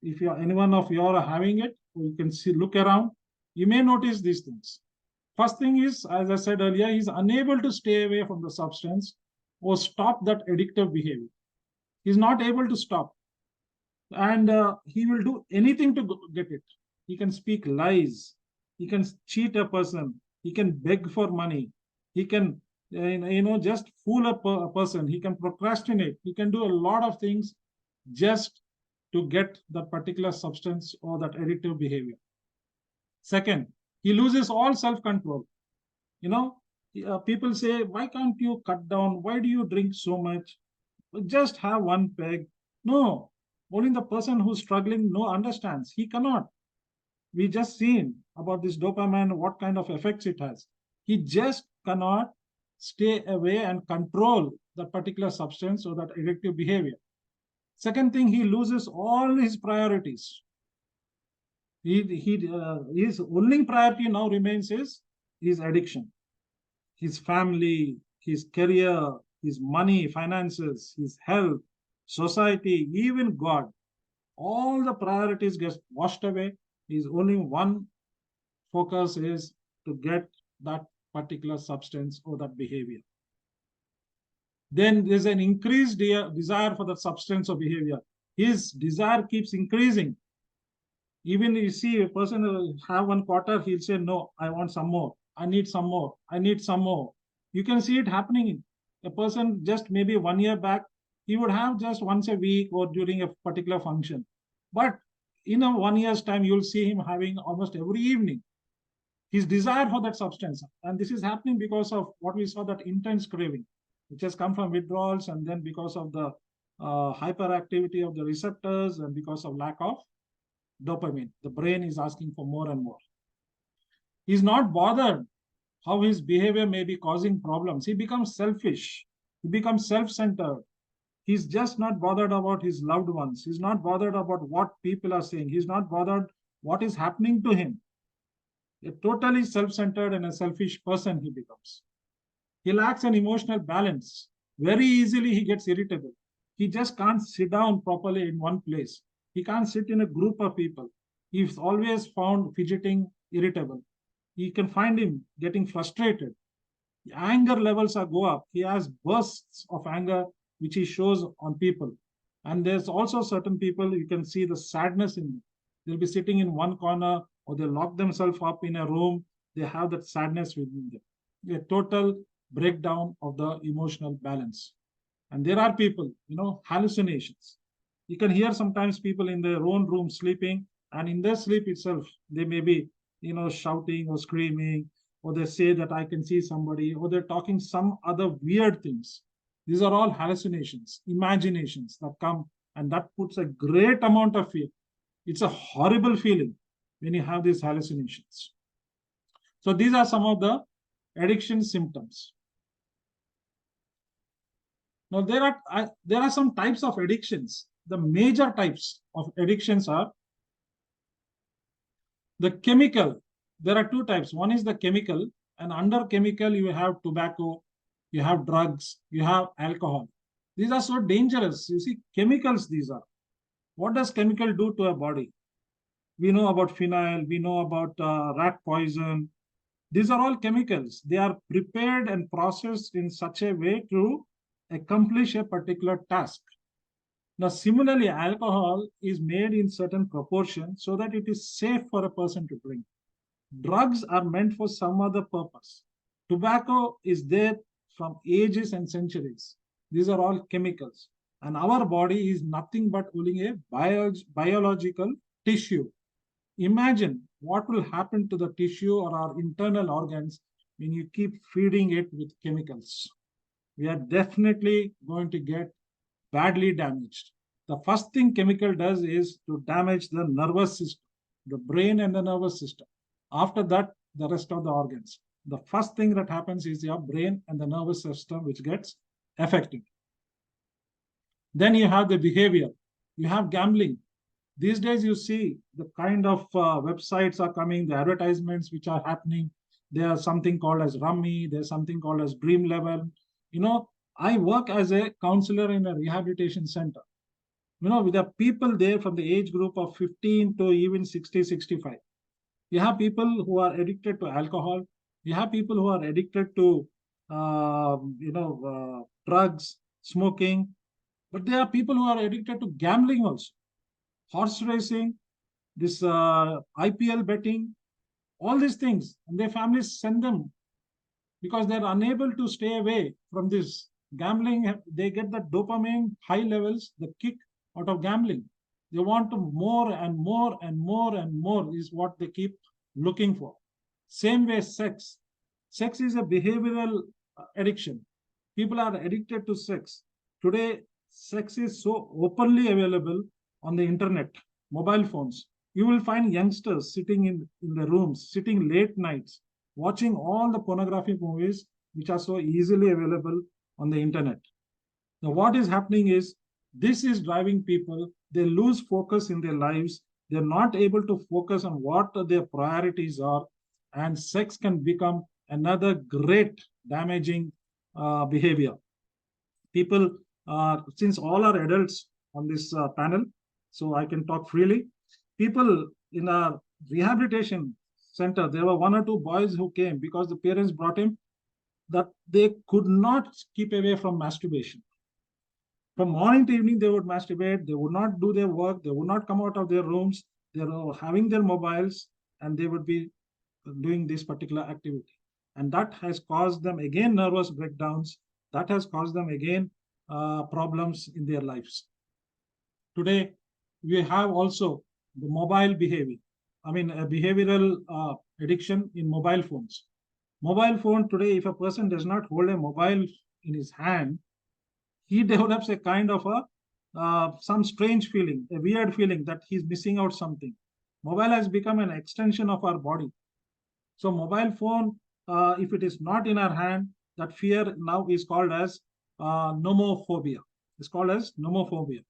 if anyone of you are having it, you can look around, you may notice these things. First thing is, as I said earlier, he's unable to stay away from the substance or stop that addictive behavior. He's not able to stop. And he will do anything to get it. He can speak lies. He can cheat a person. He can beg for money. He can, just fool a person. He can procrastinate. He can do a lot of things just to get that particular substance or that addictive behavior. Second, he loses all self-control. People say, why can't you cut down? Why do you drink so much? Just have one peg. No, only the person who's struggling understands. He cannot. We just seen about this dopamine, what kind of effects it has. He just cannot stay away and control that particular substance or that addictive behavior. Second thing, he loses all his priorities. His only priority now remains his addiction, his family, his career, his money, finances, his health, society, even God. All the priorities get washed away. His only one focus is to get that particular substance or that behavior. Then there's an increased desire for that substance or behavior. His desire keeps increasing. Even you see a person will have one quarter, he'll say, no, I want some more. I need some more. I need some more. You can see it happening. A person just maybe 1 year back, He would have just once a week or during a particular function. But in a 1 year's time, you'll see him having almost every evening his desire for that substance. And this is happening because of what we saw, that intense craving, which has come from withdrawals, and then because of the hyperactivity of the receptors, and because of lack of dopamine. The brain is asking for more and more. He's not bothered how his behavior may be causing problems. He becomes selfish. He becomes self-centered. He's just not bothered about his loved ones. He's not bothered about what people are saying. He's not bothered what is happening to him. A totally self-centered and a selfish person he becomes. He lacks an emotional balance. Very easily he gets irritable. He just can't sit down properly in one place. He can't sit in a group of people. He's always found fidgeting, irritable. You can find him getting frustrated. The anger levels are go up. He has bursts of anger which he shows on people. And there's also certain people, you can see the sadness in them. They'll be sitting in one corner, or they lock themselves up in a room. They have that sadness within them. A total breakdown of the emotional balance. And there are people, hallucinations. You can hear sometimes people in their own room sleeping, and in their sleep itself, they may be, shouting or screaming, or they say that I can see somebody, or they're talking some other weird things. These are all hallucinations, imaginations that come, and that puts a great amount of fear. It's a horrible feeling when you have these hallucinations. So these are some of the addiction symptoms. Now there are some types of addictions. The major types of addictions are the chemical. There are two types. One is the chemical, and under chemical you have tobacco, you have drugs, you have alcohol. These are so dangerous. You see, chemicals these are. What does chemical do to a body? We know about phenyl, we know about rat poison. These are all chemicals. They are prepared and processed in such a way to accomplish a particular task. Now, similarly, alcohol is made in certain proportion so that it is safe for a person to drink. Drugs are meant for some other purpose. Tobacco is there from ages and centuries. These are all chemicals. And our body is nothing but only a biological tissue. Imagine what will happen to the tissue or our internal organs when you keep feeding it with chemicals. We are definitely going to get badly damaged. The first thing chemical does is to damage the nervous system, the brain and the nervous system. After that, the rest of the organs. The first thing that happens is your brain and the nervous system which gets affected. Then you have the behavior. You have gambling. These days you see the kind of websites are coming, the advertisements which are happening. There's something called as Rummy, there's something called as Dream Level. I work as a counselor in a rehabilitation center. With the people there from the age group of 15 to even 60, 65. You have people who are addicted to alcohol. You have people who are addicted to, drugs, smoking. But there are people who are addicted to gambling also. Horse racing, this IPL betting, all these things. And their families send them because they're unable to stay away from this. Gambling, they get the dopamine high levels, the kick out of gambling. They want to more and more and more and more is what they keep looking for. Same way sex. Sex is a behavioral addiction. People are addicted to sex. Today, sex is so openly available on the internet, mobile phones. You will find youngsters sitting in the rooms, sitting late nights, watching all the pornographic movies which are so easily available on the internet. Now, what is happening is this is driving people. They lose focus in their lives. They're not able to focus on what their priorities are, and sex can become another great damaging behavior. People, since all are adults on this panel, so I can talk freely. People in a rehabilitation center, there were 1 or 2 boys who came because the parents brought him that they could not keep away from masturbation. From morning to evening, they would masturbate. They would not do their work. They would not come out of their rooms. They were having their mobiles, and they would be doing this particular activity. And that has caused them again nervous breakdowns. That has caused them again problems in their lives. Today, we have also the mobile behavior. I mean, a behavioral addiction in mobile phones. Mobile phone today, if a person does not hold a mobile in his hand, he develops a kind of some strange feeling, a weird feeling that he's missing out something. Mobile has become an extension of our body. So mobile phone, if it is not in our hand, that fear now is called as nomophobia. It's called as nomophobia.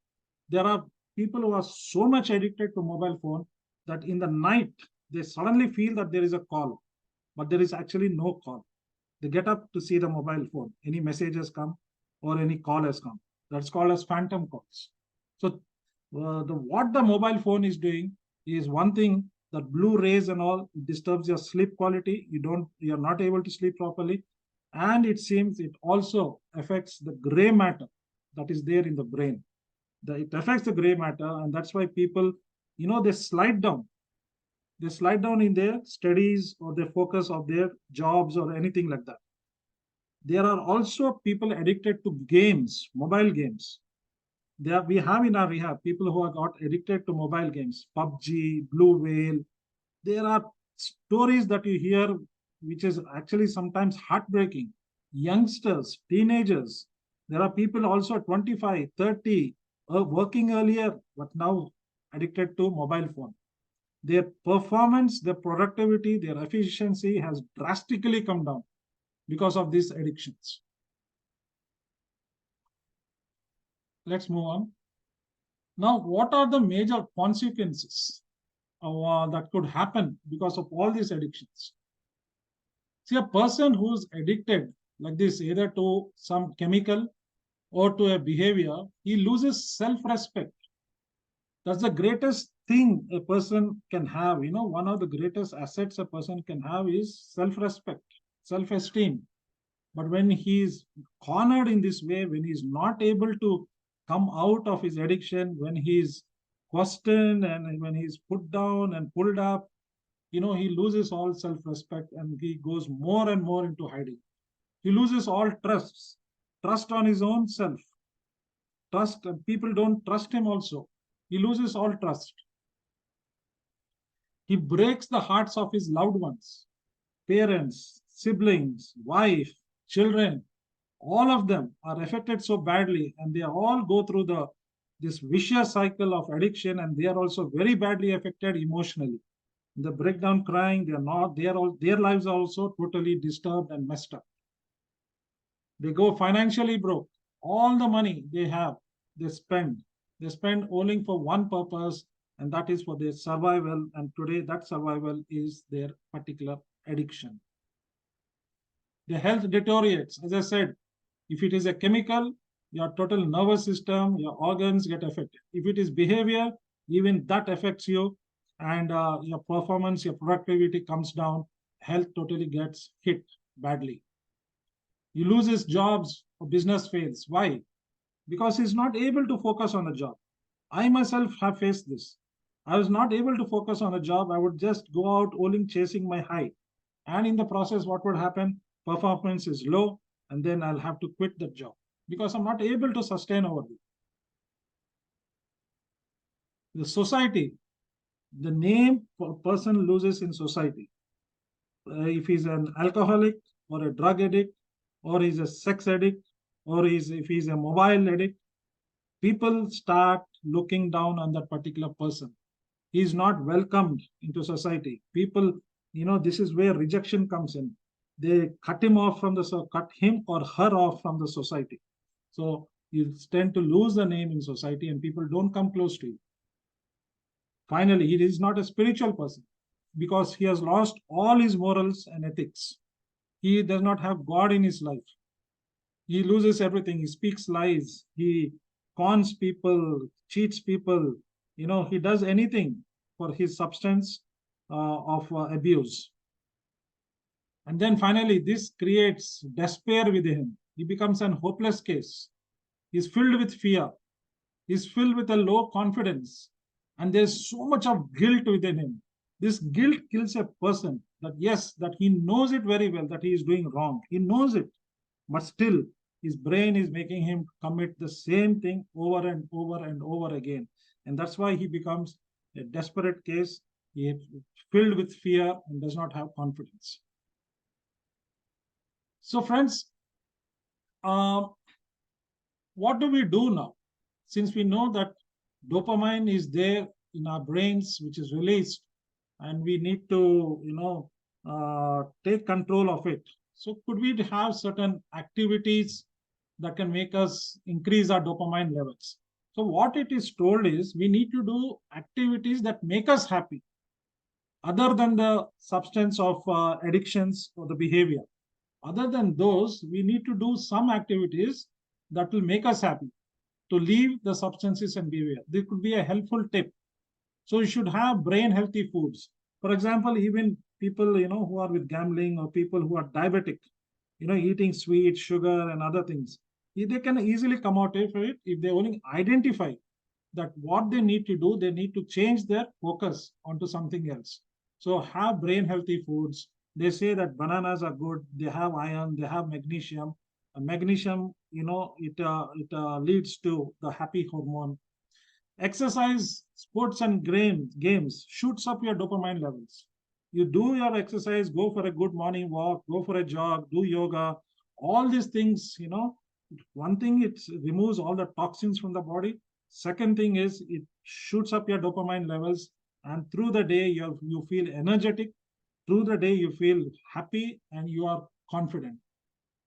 There are people who are so much addicted to mobile phone that in the night, they suddenly feel that there is a call, but there is actually no call. They get up to see the mobile phone. Any message has come or any call has come. That's called as phantom calls. So what the mobile phone is doing is one thing, that blue rays and all disturbs your sleep quality. You're not able to sleep properly. And it seems it also affects the gray matter that is there in the brain. It affects the gray matter, and that's why people, they slide down. They slide down in their studies or their focus of their jobs or anything like that. There are also people addicted to games, mobile games. We have in our rehab people who have got addicted to mobile games, PUBG, Blue Whale. There are stories that you hear, which is actually sometimes heartbreaking. Youngsters, teenagers, there are people also 25, 30, working earlier, but now addicted to mobile phone. Their performance, their productivity, their efficiency has drastically come down because of these addictions. Let's move on. Now, what are the major consequences that could happen because of all these addictions? See, a person who's addicted like this, either to some chemical or to a behavior, he loses self-respect. That's the greatest thing a person can have. One of the greatest assets a person can have is self-respect, self-esteem. But when he's cornered in this way, when he's not able to come out of his addiction, when he's questioned and when he's put down and pulled up, he loses all self-respect and he goes more and more into hiding. He loses all trust on his own self. Trust, people don't trust him also. He loses all trust. He breaks the hearts of his loved ones, parents, siblings, wife, children. All of them are affected so badly, and they all go through this vicious cycle of addiction, and they are also very badly affected emotionally. They break down crying. Their lives are also totally disturbed and messed up. They go financially broke. All the money they have, they spend only for one purpose, and that is for their survival. And today that survival is their particular addiction. The health deteriorates. As I said, if it is a chemical, your total nervous system, your organs get affected. If it is behavior, even that affects you, and your performance, your productivity comes down. Health totally gets hit badly. He loses jobs or business fails. Why? Because he's not able to focus on a job. I myself have faced this. I was not able to focus on a job. I would just go out only chasing my high. And in the process, what would happen? Performance is low, and then I'll have to quit the job because I'm not able to sustain over it. The society, the name a person loses in society. If he's an alcoholic or a drug addict, or he's a sex addict, or if he's a mobile addict, people start looking down on that particular person. He's not welcomed into society. People, this is where rejection comes in. They cut him or her off from the society. So you tend to lose the name in society, and people don't come close to you. Finally, he is not a spiritual person because he has lost all his morals and ethics. He does not have God in his life. He loses everything. He speaks lies. He cons people, cheats people. He does anything for his substance of abuse. And then finally, this creates despair within him. He becomes an hopeless case. He's filled with fear. He's filled with a low confidence. And there's so much of guilt within him. This guilt kills a person, that yes, that he knows it very well, that he is doing wrong. He knows it, but still his brain is making him commit the same thing over and over and over again. And that's why he becomes a desperate case. He is filled with fear and does not have confidence. So friends, what do we do now? Since we know that dopamine is there in our brains, which is released, and we need to, take control of it. So could we have certain activities that can make us increase our dopamine levels? So what it is told is we need to do activities that make us happy, other than the substance of addictions or the behavior. Other than those, we need to do some activities that will make us happy, to leave the substances and behavior. This could be a helpful tip. So you should have brain healthy foods. For example, even people, who are with gambling, or people who are diabetic, eating sweet, sugar and other things, they can easily come out of it if they only identify that what they need to do. They need to change their focus onto something else. So have brain healthy foods. They say that bananas are good. They have iron, they have magnesium. Magnesium, it leads to the happy hormone. Exercise, sports and games shoots up your dopamine levels. You do your exercise, go for a good morning walk, go for a jog, do yoga, all these things, one thing, it removes all the toxins from the body. Second thing is it shoots up your dopamine levels, and through the day you feel energetic. Through the day you feel happy and you are confident.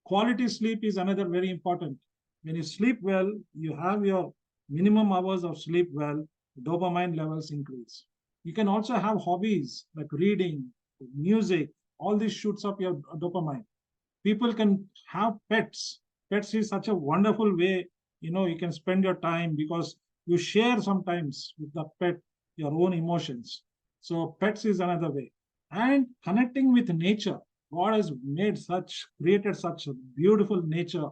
Quality sleep is another very important. When you sleep well, you have your minimum hours of sleep well, dopamine levels increase. You can also have hobbies like reading, music, all this shoots up your dopamine. People can have pets. Pets is such a wonderful way, you can spend your time, because you share sometimes with the pet your own emotions. So pets is another way. And connecting with nature. God has created such a beautiful nature.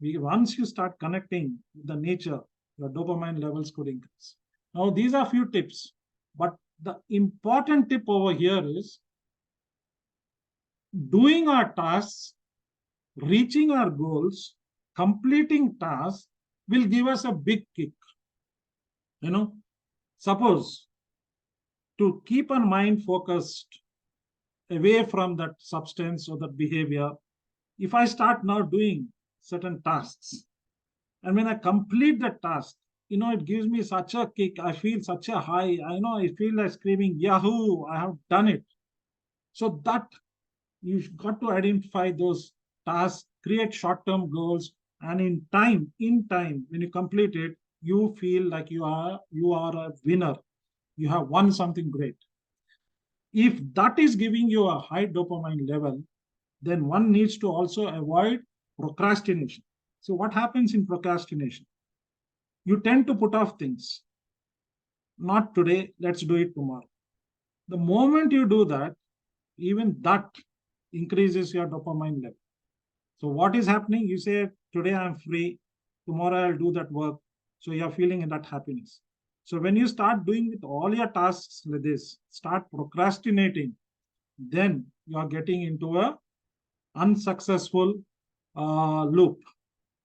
Once you start connecting with the nature, your dopamine levels could increase. Now, these are few tips, but the important tip over here is doing our tasks, reaching our goals, completing tasks will give us a big kick. Suppose to keep our mind focused away from that substance or that behavior, if I start now doing certain tasks, and when I complete the task, it gives me such a kick. I feel such a high. I feel like screaming, Yahoo, I have done it. So that you've got to identify those tasks, create short-term goals, and in time, when you complete it, you feel like you are a winner. You have won something great. If that is giving you a high dopamine level, then one needs to also avoid procrastination. So what happens in procrastination? You tend to put off things. Not today, let's do it tomorrow. The moment you do that, even that increases your dopamine level. So what is happening? You say, today I'm free, tomorrow I'll do that work. So you're feeling that happiness. So when you start doing with all your tasks like this, start procrastinating, then you are getting into a unsuccessful loop,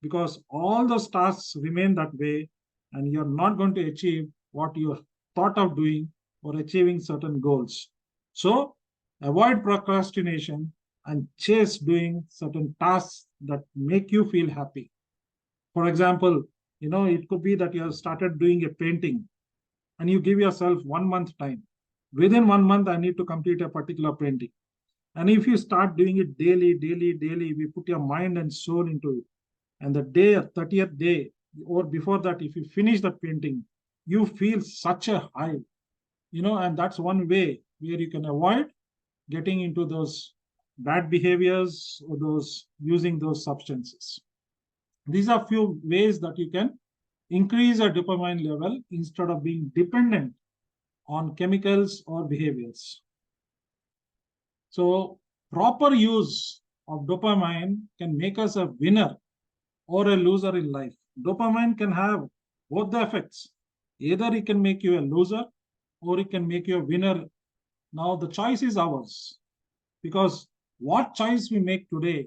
because all those tasks remain that way and you're not going to achieve what you thought of doing or achieving certain goals. So avoid procrastination and chase doing certain tasks that make you feel happy. For example, it could be that you have started doing a painting and you give yourself 1 month time. Within 1 month, I need to complete a particular painting. And if you start doing it daily, we put your mind and soul into it. And the 30th day, or before that, if you finish the painting, you feel such a high, and that's one way where you can avoid getting into those bad behaviors or those using those substances. These are few ways that you can increase your dopamine level instead of being dependent on chemicals or behaviors. So proper use of dopamine can make us a winner or a loser in life. Dopamine can have both the effects. Either it can make you a loser or it can make you a winner. Now the choice is ours, because what choice we make today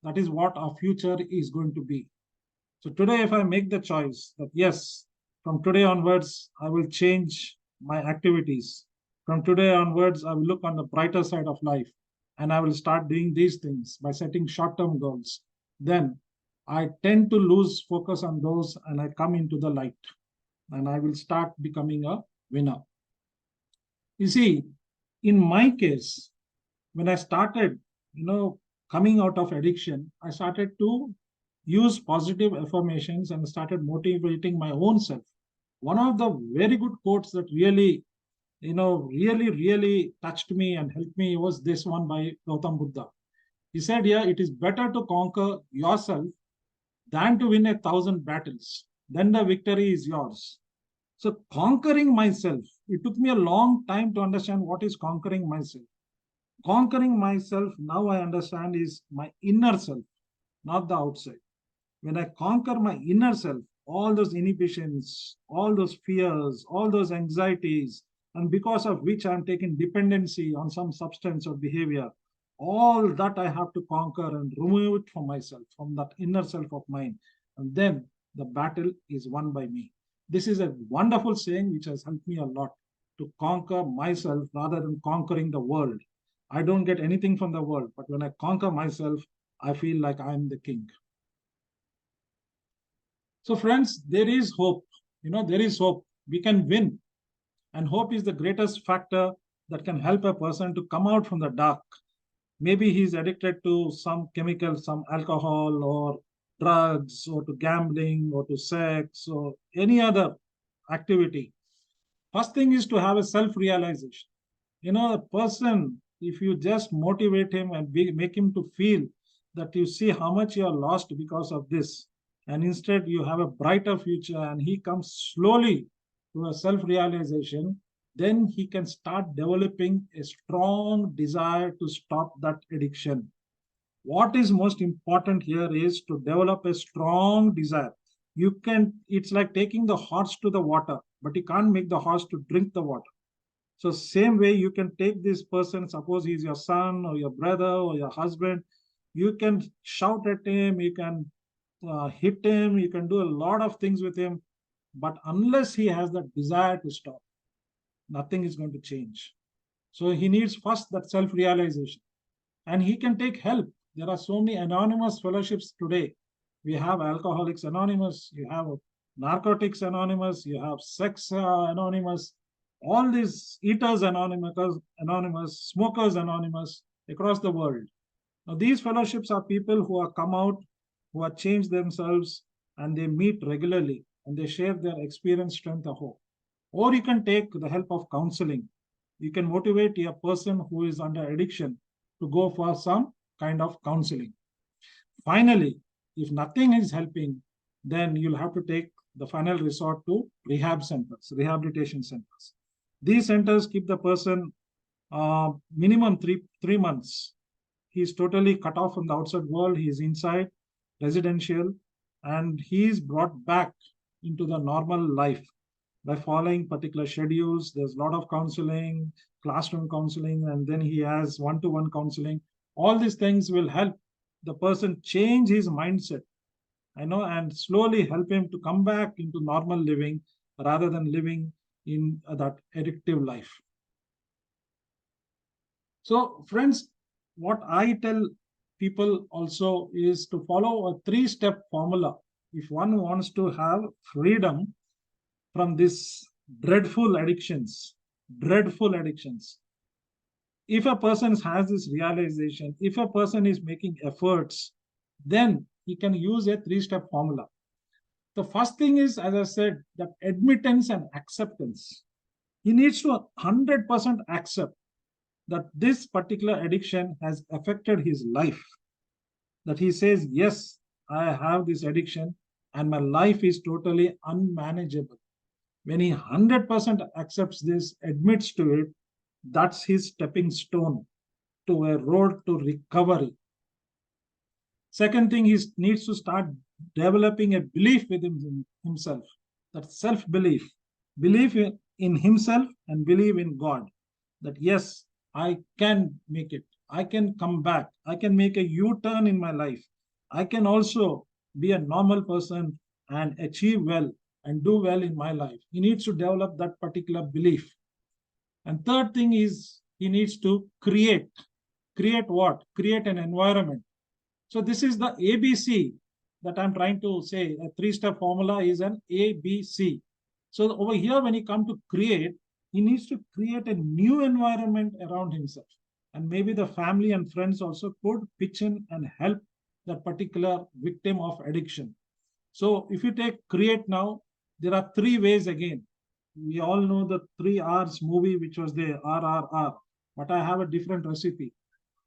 That is what our future is going to be. So today, if I make the choice that yes, from today onwards, I will change my activities. From today onwards, I will look on the brighter side of life and I will start doing these things by setting short-term goals. Then I tend to lose focus on those and I come into the light and I will start becoming a winner. You see, in my case, when I started, coming out of addiction, I started to use positive affirmations and started motivating my own self. One of the very good quotes that really, really touched me and helped me was this one by Gautam Buddha. He said, yeah, it is better to conquer yourself than to win 1,000 battles. Then the victory is yours. So conquering myself, it took me a long time to understand what is conquering myself. Conquering myself, now I understand, is my inner self, not the outside. When I conquer my inner self, all those inhibitions, all those fears, all those anxieties, and because of which I'm taking dependency on some substance or behavior, all that I have to conquer and remove it from myself, from that inner self of mine. And then the battle is won by me. This is a wonderful saying which has helped me a lot to conquer myself rather than conquering the world. I don't get anything from the world, but when I conquer myself, I feel like I'm the king. So friends, there is hope. There is hope. We can win. And hope is the greatest factor that can help a person to come out from the dark. Maybe he's addicted to some chemical, some alcohol or drugs or to gambling or to sex or any other activity. First thing is to have a self-realization. A person, if you just motivate him and make him to feel that you see how much you are lost because of this, and instead you have a brighter future and he comes slowly to a self-realization, then he can start developing a strong desire to stop that addiction. What is most important here is to develop a strong desire. It's like taking the horse to the water, but you can't make the horse to drink the water. So same way you can take this person, suppose he's your son or your brother or your husband, you can shout at him, you can hit him, you can do a lot of things with him, but unless he has that desire to stop, nothing is going to change. So he needs first that self-realization, and he can take help. There are so many anonymous fellowships today. We have Alcoholics Anonymous, you have Narcotics Anonymous, you have Sex Anonymous, all these Eaters Anonymous, Smokers Anonymous across the world. Now these fellowships are people who have come out, who have changed themselves, and they meet regularly and they share their experience, strength, or hope. Or you can take the help of counseling. You can motivate a person who is under addiction to go for some kind of counseling. Finally, if nothing is helping, then you'll have to take the final resort to rehab centers, rehabilitation centers. These centers keep the person minimum three months. He's totally cut off from the outside world. He is inside, residential, and he is brought back into the normal life by following particular schedules. There's a lot of counseling, classroom counseling, and then he has one-to-one counseling. All these things will help the person change his mindset, and slowly help him to come back into normal living rather than living in that addictive life. So friends, what I tell people also is to follow a 3-step formula. If one wants to have freedom from these dreadful addictions, if a person has this realization, if a person is making efforts, then he can use a 3-step formula. The first thing is, as I said, that admittance and acceptance. He needs to 100% accept that this particular addiction has affected his life. That he says, yes, I have this addiction and my life is totally unmanageable. When he 100% accepts this, admits to it, that's his stepping stone to a road to recovery. Second thing, he needs to start developing a belief within himself, that self-belief, belief in himself and believe in God, that yes, I can make it, I can come back, I can make a U-turn in my life, I can also be a normal person and achieve well and do well in my life. He needs to develop that particular belief. And third thing is he needs to create. Create what? Create an environment. So this is the ABC that I'm trying to say. A three-step formula is an ABC. So over here, when he come to create, he needs to create a new environment around himself. And maybe the family and friends also could pitch in and help that particular victim of addiction. So if you take create now, there are three ways again. We all know the 3 R's movie, which was the RRR, but I have a different recipe.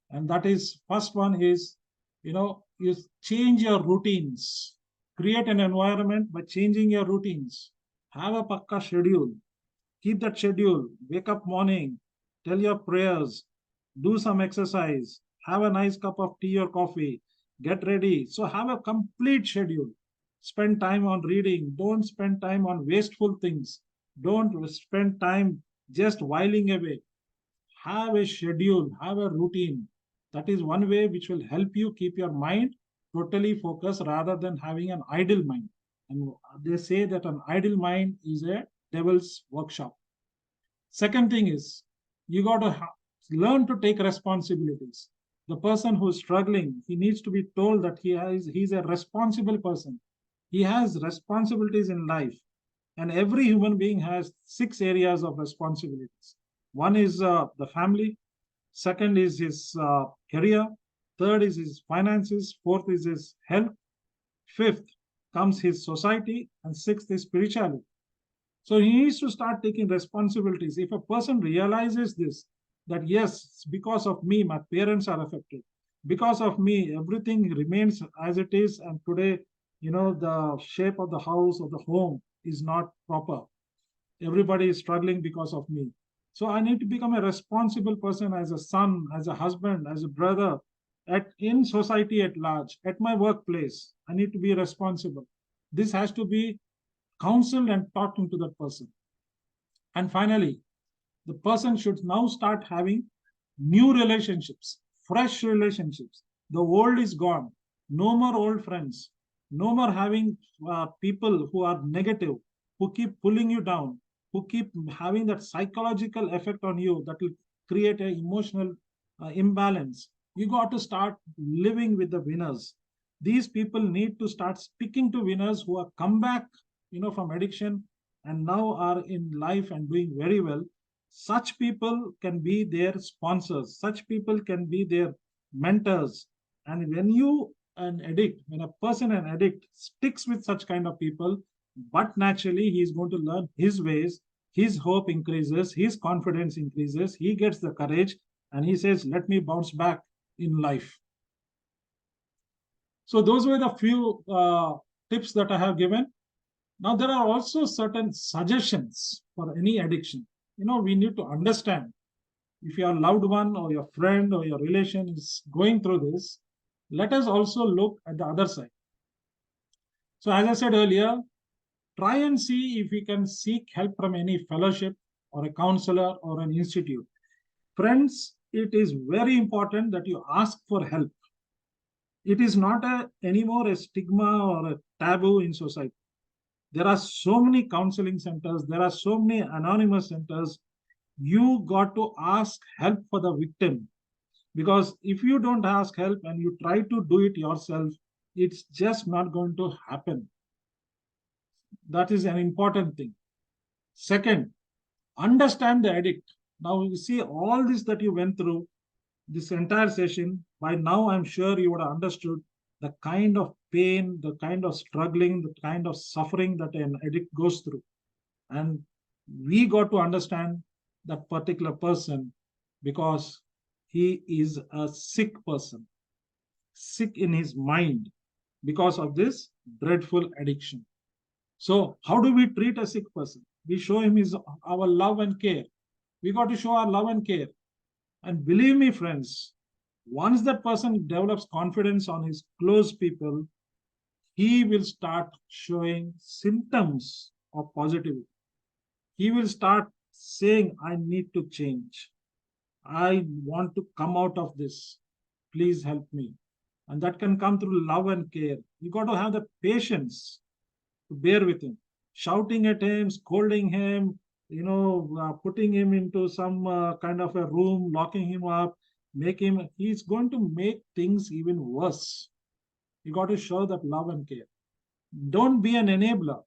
And that is, first one is, you change your routines. Create an environment by changing your routines. Have a pakka schedule. Keep that schedule. Wake up morning, tell your prayers, do some exercise, have a nice cup of tea or coffee, get ready. So have a complete schedule. Spend time on reading. Don't spend time on wasteful things. Don't spend time just whiling away. Have a schedule, have a routine. That is one way which will help you keep your mind totally focused rather than having an idle mind. And they say that an idle mind is a devil's workshop. Second thing is, you got to learn to take responsibilities. The person who is struggling, he needs to be told that he's a responsible person. He has responsibilities in life. And every human being has 6 areas of responsibilities. One is the family. Second is his career. Third is his finances. Fourth is his health. Fifth comes his society. And sixth is spirituality. So he needs to start taking responsibilities. If a person realizes this, that yes, because of me, my parents are affected. Because of me, everything remains as it is. And today, the shape of the house or the home is not proper. Everybody is struggling because of me. So I need to become a responsible person as a son, as a husband, as a brother, in society at large, at my workplace. I need to be responsible. This has to be counseled and taught into that person. And finally, the person should now start having new relationships, fresh relationships. The old is gone. No more old friends. No more having people who are negative, who keep pulling you down, who keep having that psychological effect on you that will create an emotional imbalance. You got to start living with the winners. These people need to start speaking to winners who have come back, from addiction and now are in life and doing very well. Such people can be their sponsors. Such people can be their mentors. And when a person, an addict, sticks with such kind of people, but naturally he is going to learn his ways, his hope increases, his confidence increases, he gets the courage, and he says, let me bounce back in life. So those were the few tips that I have given. Now, there are also certain suggestions for any addiction. We need to understand if your loved one or your friend or your relation is going through this, let us also look at the other side. So as I said earlier, try and see if we can seek help from any fellowship or a counselor or an institute. Friends, it is very important that you ask for help. It is not anymore a stigma or a taboo in society. There are so many counseling centers. There are so many anonymous centers. You got to ask help for the victim. Because if you don't ask help and you try to do it yourself, it's just not going to happen. That is an important thing. Second, understand the addict. Now you see all this that you went through, this entire session, by now I'm sure you would have understood the kind of pain, the kind of struggling, the kind of suffering that an addict goes through. And we got to understand that particular person because he is a sick person, sick in his mind because of this dreadful addiction. So how do we treat a sick person? We show him our love and care. We got to show our love and care. And believe me, friends, once that person develops confidence on his close people, he will start showing symptoms of positivity. He will start saying, I need to change. I want to come out of this. Please help me. And that can come through love and care. You got to have the patience to bear with him. Shouting at him, scolding him, putting him into some kind of a room, locking him up, he's going to make things even worse. You got to show that love and care. Don't be an enabler.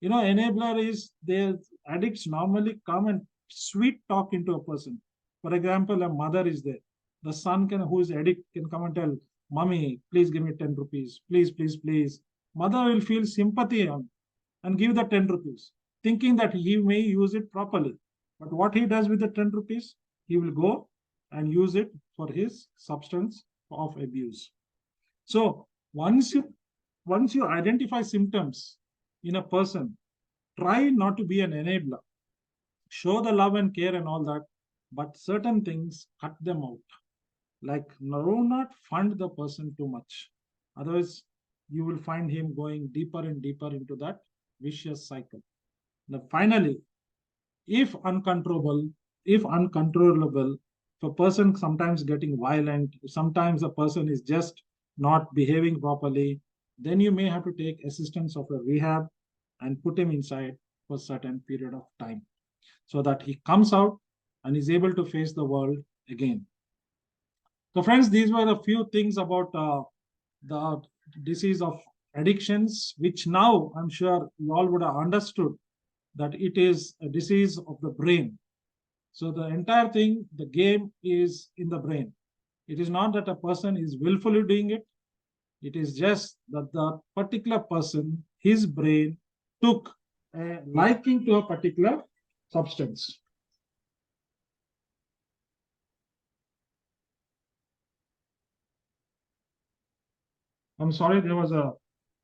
Enabler is the addicts normally come and sweet talk into a person. For example, a mother is there. The son who is addict can come and tell, Mommy, please give me 10 rupees. Please, please, please. Mother will feel sympathy on and give the 10 rupees, thinking that he may use it properly. But what he does with the 10 rupees, he will go and use it for his substance of abuse. So once you identify symptoms in a person, try not to be an enabler. Show the love and care and all that, but certain things, cut them out. Like, do not fund the person too much. Otherwise, you will find him going deeper and deeper into that vicious cycle. Now, finally, if uncontrollable, if a person sometimes getting violent, sometimes a person is just not behaving properly, then you may have to take assistance of a rehab and put him inside for a certain period of time so that he comes out and is able to face the world again. So friends, these were a few things about the disease of addictions, which now I'm sure you all would have understood that it is a disease of the brain. So the entire thing, the game is in the brain. It is not that a person is willfully doing it. It is just that the particular person, his brain took a liking to a particular substance. I'm sorry, there was a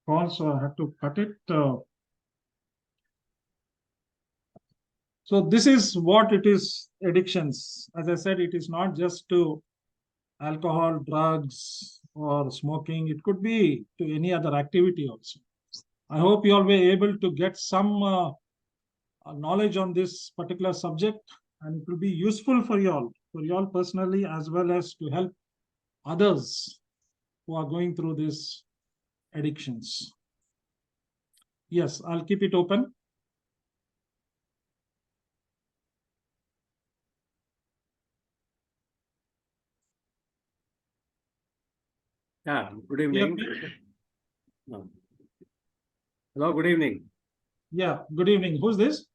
call, so I had to cut it. So this is what it is, addictions. As I said, it is not just to alcohol, drugs, or smoking. It could be to any other activity also. I hope you all were able to get some knowledge on this particular subject, and it will be useful for you all personally, as well as to help others who are going through these addictions. Yes, I'll keep it open. Yeah, good evening. No. Hello, good evening. Yeah, good evening. Who's this?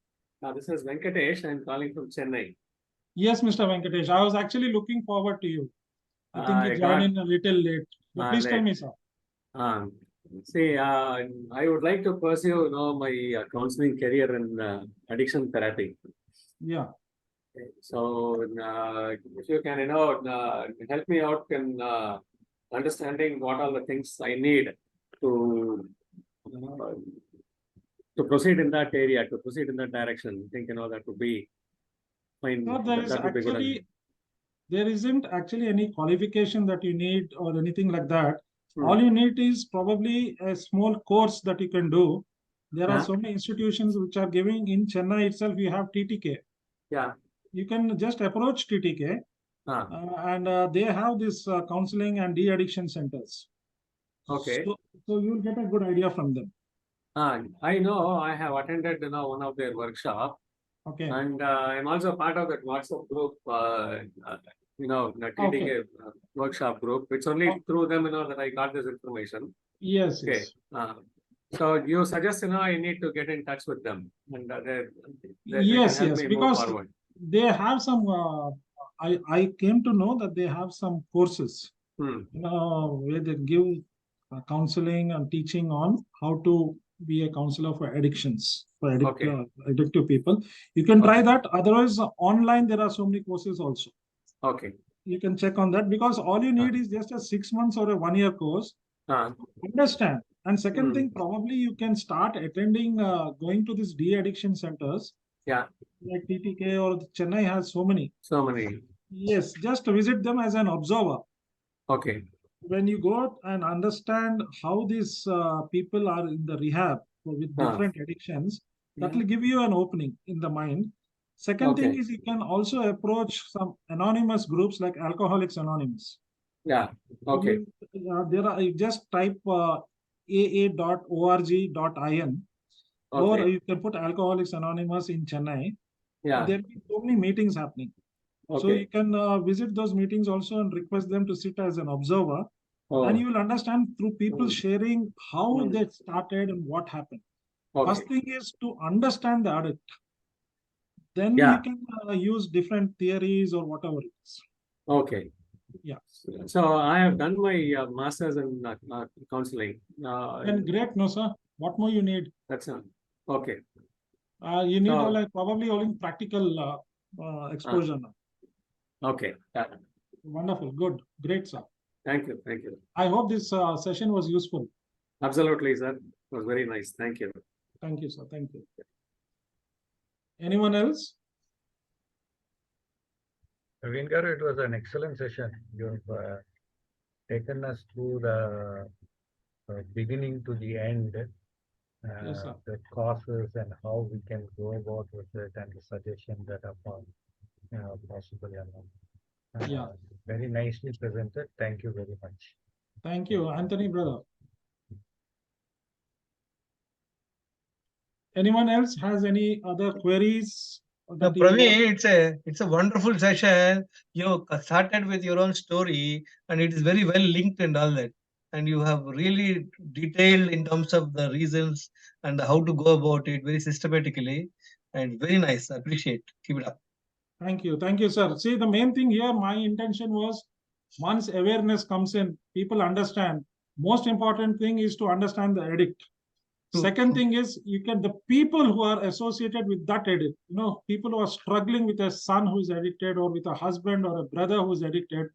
This is Venkatesh. I'm calling from Chennai. Yes, Mr. Venkatesh. I was actually looking forward to you. I think you I joined in a little late. But please tell me, sir. See, I would like to pursue, my counseling career in addiction therapy. Yeah. So, if you can, help me out in understanding what are the things I need to proceed in that area, to proceed in that direction. I think, that would be fine. No, That would be good. There isn't actually any qualification that you need or anything like that. Hmm. All you need is probably a small course that you can do. There are Yeah. so many institutions which are giving. In Chennai itself, you have TTK. Yeah. You can just approach TTK and they have this counseling and de-addiction centers. Okay. So you'll get a good idea from them. I know I have attended, one of their workshop. Okay. And I'm also part of that WhatsApp group, the TTK workshop group. It's only through them, that I got this information. Yes. Okay. Yes. So you suggest, I need to get in touch with them, and they Yes, can help yes, me because move forward. they have some. I came to know that they have some courses, where they give counseling and teaching on how to be a counselor for addictions, for addictive people. You can try that. Otherwise, online there are so many courses also. Okay. You can check on that, because all you need is just a 6 months or a 1 year course. Understand. And second thing, probably you can start attending, going to these de-addiction centers. Yeah. Like TTK or Chennai has so many. So many. Yes, just visit them as an observer. Okay. When you go and understand how these people are in the rehab with different addictions, that will give you an opening in the mind. Second thing is, you can also approach some anonymous groups like Alcoholics Anonymous. Yeah. Okay. There are, you just type aa.org.in, or Okay. you can put Alcoholics Anonymous in Chennai. Yeah. There will be so many meetings happening. So Okay. you can visit those meetings also and request them to sit as an observer, Oh. and you will understand through people sharing how Mm. they started and what happened. Okay. First thing is to understand the addict. Then Yeah. you can use different theories or whatever it is. Okay. Yeah. So I have done my master's in counseling. And great, no sir. What more you need? That's okay. You need So- like probably only practical exposure now. Okay. Yeah. Wonderful, good, great sir. Thank you. Thank you. I hope this session was useful. Absolutely, sir. It was very nice. Thank you. Thank you, sir. Thank you. Anyone else? Praveen garu, it was an excellent session. You've taken us through the beginning to the end, Yes, sir. the causes and how we can go about with it, and the suggestions that are possible. Yeah. Very nicely presented. Thank you very much. Thank you, Anthony, brother. Anyone else has any other queries? No, that you want- Praveen, it's a wonderful session. You started with your own story, and it is very well linked and all that. And you have really detailed in terms of the reasons and how to go about it very systematically, and very nice. I appreciate. Keep it up. Thank you, sir. See, the main thing here, my intention was once awareness comes in, people understand. Most important thing is to understand the addict. True, Second true. thing is the people who are associated with that addict, people who are struggling with a son who is addicted, or with a husband or a brother who is addicted.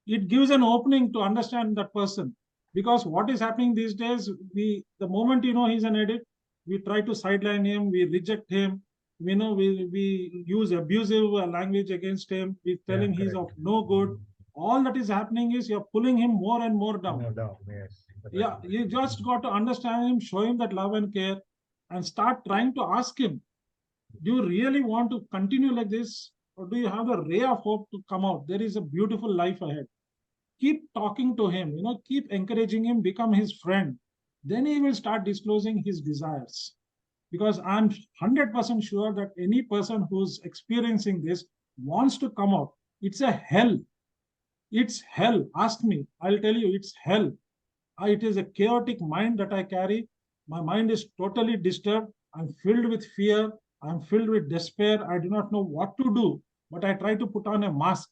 It gives an opening to understand that person, because what is happening these days, the moment he's an addict, we try to sideline him, we reject him, we use abusive language against him, we tell him he's of no good. All that is happening is you're pulling him more and more down. No doubt, yes. Yeah, you just got to understand him, show him that love and care, and start trying to ask him, do you really want to continue like this, or do you have a ray of hope to come out? There is a beautiful life ahead. Keep talking to him, keep encouraging him, become his friend. Then he will start disclosing his desires. Because I'm 100% sure that any person who's experiencing this wants to come out. It's a hell. It's hell. Ask me. I'll tell you, it's hell. It is a chaotic mind that I carry. My mind is totally disturbed. I'm filled with fear. I'm filled with despair. I do not know what to do, but I try to put on a mask.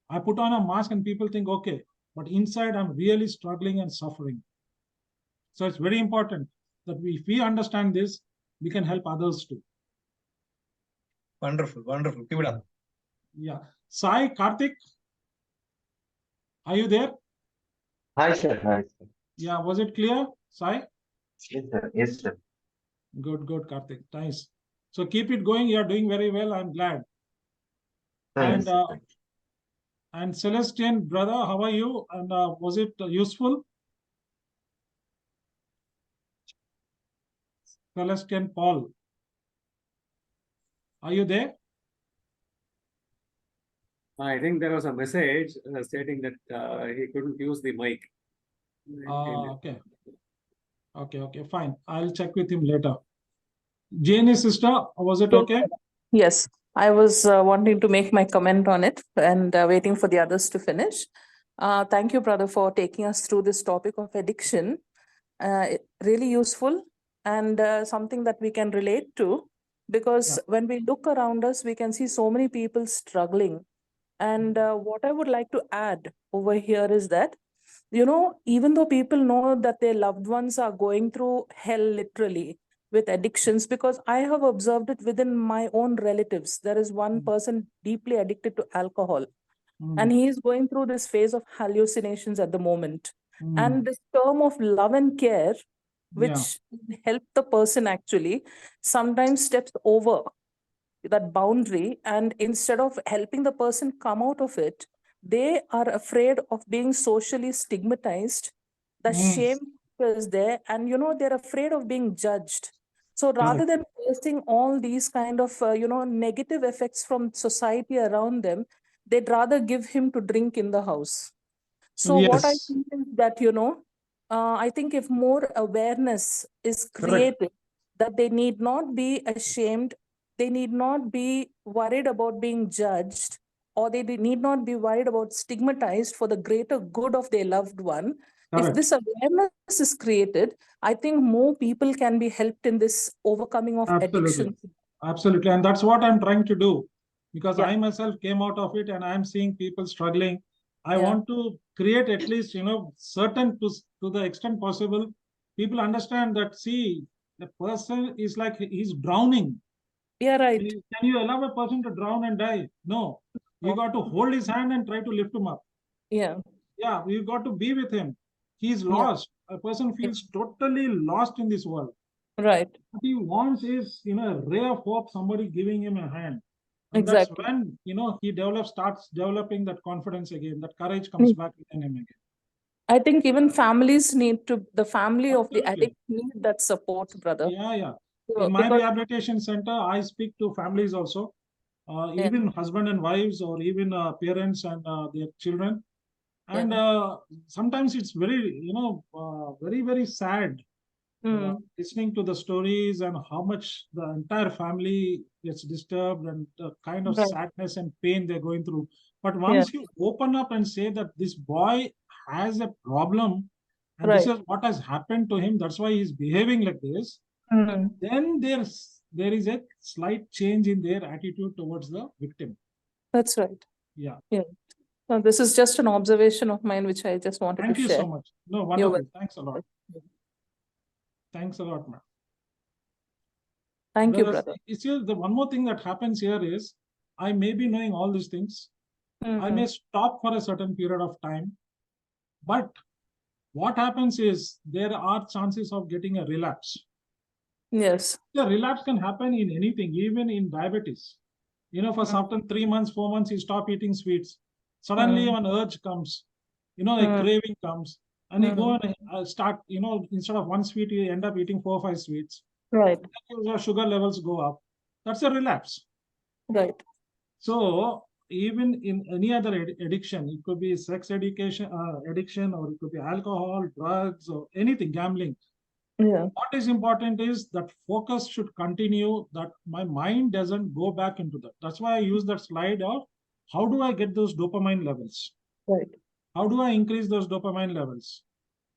I put on a mask and people think, okay, but inside I'm really struggling and suffering. So it's very important that if we understand this, we can help others too. Wonderful, wonderful. Keep it up. Yeah. Sai, Karthik, are you there? Hi, sir. Hi, sir. Yeah, was it clear, Sai? Yes, sir. Yes, sir. Good, Karthik. Nice. So keep it going. You're doing very well. I'm glad. Thanks. And Celestian, brother, how are you? And was it useful? Celestian Paul, are you there? I think there was a message stating that he couldn't use the mic. Okay. Okay, fine. I'll check with him later. Janie's sister, was it Yes, okay? Yes, I was wanting to make my comment on it and waiting for the others to finish. Thank you, brother, for taking us through this topic of addiction. Really useful and something that we can relate to, because when we look around us, we can see so many people struggling. And what I would like to add over here is that, even though people know that their loved ones are going through hell literally with addictions, because I have observed it within my own relatives. There is one person deeply addicted to alcohol, and he is going through this phase of hallucinations at the moment. And this term of love and care, which help the person actually, sometimes steps over that boundary, and instead of helping the person come out of it, they are afraid of being socially stigmatized. The shame is there, and they're afraid of being judged. So rather than facing all these kind of negative effects from society around them, they'd rather give him to drink in the house. So what I Yes. think is that, I think if more awareness is Correct. created, that they need not be ashamed, they need not be worried about being judged, or they need not be worried about stigmatized for the greater good of their loved one. If Correct. this awareness is created, I think more people can be helped in this overcoming of Absolutely. addiction. Absolutely. And that's what I'm trying to do, because Yeah. I myself came out of it and I'm seeing people struggling. I Yeah. want to create at least, certain to the extent possible, people understand that, see, the person is like he's drowning. Yeah, right. Can you allow a person to drown and die? No. You got to hold his hand and try to lift him up. Yeah. Yeah, you got to be with him. He's Yeah. lost. A person feels totally lost in this world. Right. What he wants is, a ray of hope, somebody giving him a hand. And that's Exactly. when, he starts developing that confidence again, that courage comes back within him again. I think even families need to, the family of the Absolutely. addict need that support, brother. Yeah, yeah. So, In my because, rehabilitation center, I speak to families also, Yeah. even husband and wives, or even parents and their children. And sometimes it's very, very, very sad listening to the stories and how much the entire family gets disturbed and the kind of Right. sadness and pain they're going through. But Yeah. once you open up and say that this boy has a problem and this Right. is what has happened to him, that's why he's behaving like this, then there is a slight change in their attitude towards the victim. That's right. Yeah. Yeah. So this is just an observation of mine, which I just wanted Thank to you share. so much. No, You're wonderful. welcome. Thanks a lot. Thanks a lot, ma'am. Thank you, Whereas, brother. you see, the one more thing that happens here is I may be knowing all these things. I may stop for a certain period of time, but what happens is there are chances of getting a relapse. Yes. The relapse can happen in anything, even in diabetes. For certain 3 months, 4 months, you stop eating sweets. Suddenly, an urge comes, a craving comes, and you go and start, instead of one sweet, you end up eating 4 or 5 sweets. Right. Your sugar levels go up. That's a relapse. Right. So even in any other addiction, it could be sex addiction, or it could be alcohol, drugs, or anything, gambling. Yeah. What is important is that focus should continue, that my mind doesn't go back into that. That's why I use that slide of how do I get those dopamine levels? Right. How do I increase those dopamine levels?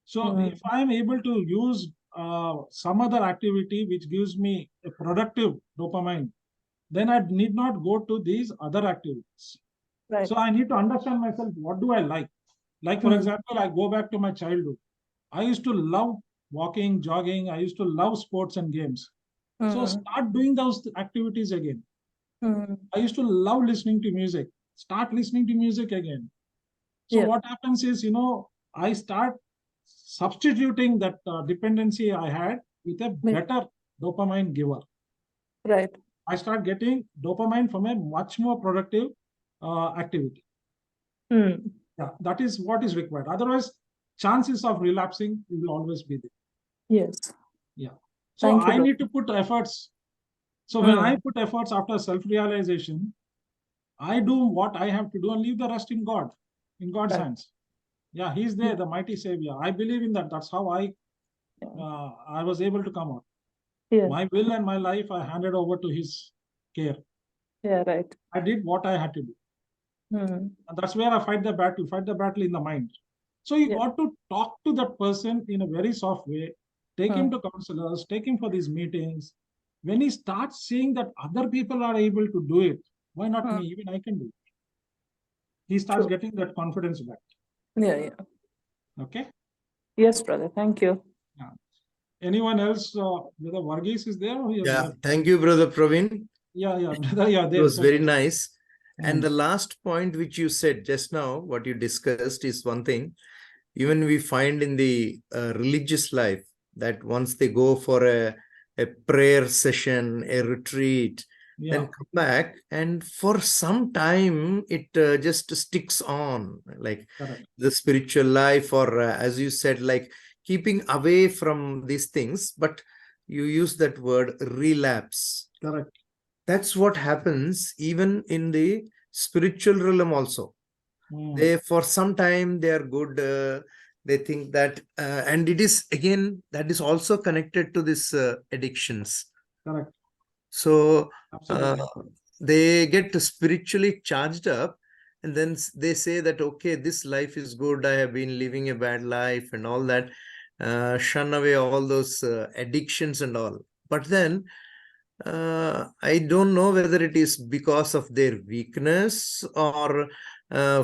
So if I'm able to use some other activity which gives me a productive dopamine, then I need not go to these other activities. Right. So I need to understand myself, what do I like? Like, for example, I go back to my childhood. I used to love walking, jogging. I used to love sports and games. So start doing those activities again. I used to love listening to music. Start listening to music again. So Yeah. what happens is, I start substituting that dependency I had with a better dopamine giver. Right. I start getting dopamine from a much more productive activity. Yeah, that is what is required. Otherwise, chances of relapsing will always be there. Yes. Yeah. So Thank you, I need to put efforts. So when I put efforts after self-realization, I do what I have to do and leave the rest in God, in God's Right. hands. Yeah, He's there, the mighty Savior. I believe in that. That's how I was able to come out. Yeah. My will and my life, I handed over to His care. Yeah. Right. I did what I had to do. And that's where I fight the battle in the mind. So you got to talk to that person in a very soft way, take him to counselors, take him for these meetings. When he starts seeing that other people are able to do it, why not me? Even I can do it. He starts getting that confidence back. Yeah. Yeah. Okay. Yes, brother. Thank you. Yeah. Anyone else? Whether Varghese is there? Or Yeah, thank you, Brother Praveen. Yeah, brother. Yeah, It there. was So very that's- nice. And the last point which you said just now, what you discussed is one thing. Even we find in the religious life that once they go for a prayer session, a retreat, then come back, and for some time it just sticks on, like Correct. the spiritual life, or as you said, like keeping away from these things, but you use that word relapse. Correct. That's what happens even in the spiritual realm also. They, for some time, they are good. They think that, and it is again, that is also connected to this addictions. Correct. So Absolutely. they get spiritually charged up, and then they say that, okay, this life is good. I have been living a bad life and all that. Shun away all those addictions and all. But then I don't know whether it is because of their weakness or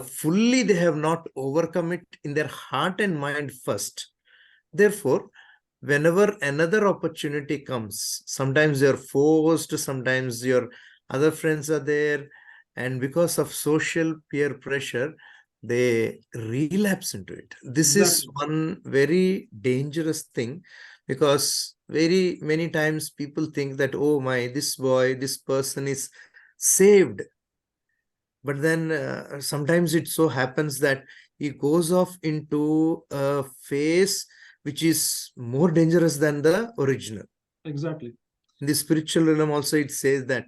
fully they have not overcome it in their heart and mind first. Therefore, whenever another opportunity comes, sometimes you're forced, sometimes your other friends are there, and because of social peer pressure, they relapse into it. This is Exactly. one very dangerous thing, because very many times people think that, oh my, this boy, this person is saved. But then sometimes it so happens that he goes off into a phase which is more dangerous than the original. Exactly. In the spiritual realm also it says that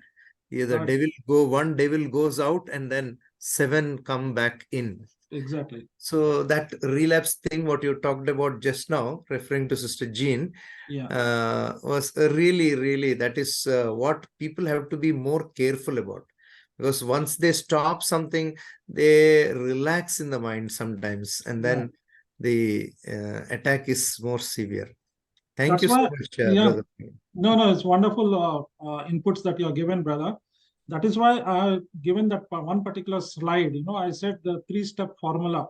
one devil goes out and then 7 come back in. Exactly. So that relapse thing, what you talked about just now, referring to Sister Jean, was really, that is what people have to be more careful about. Because once they stop something, they relax in the mind sometimes, and then the attack is more severe. Thank That's you so why, much, yeah. brother. No, it's wonderful inputs that you're given, brother. That is why I've given that one particular slide. I said the 3-step formula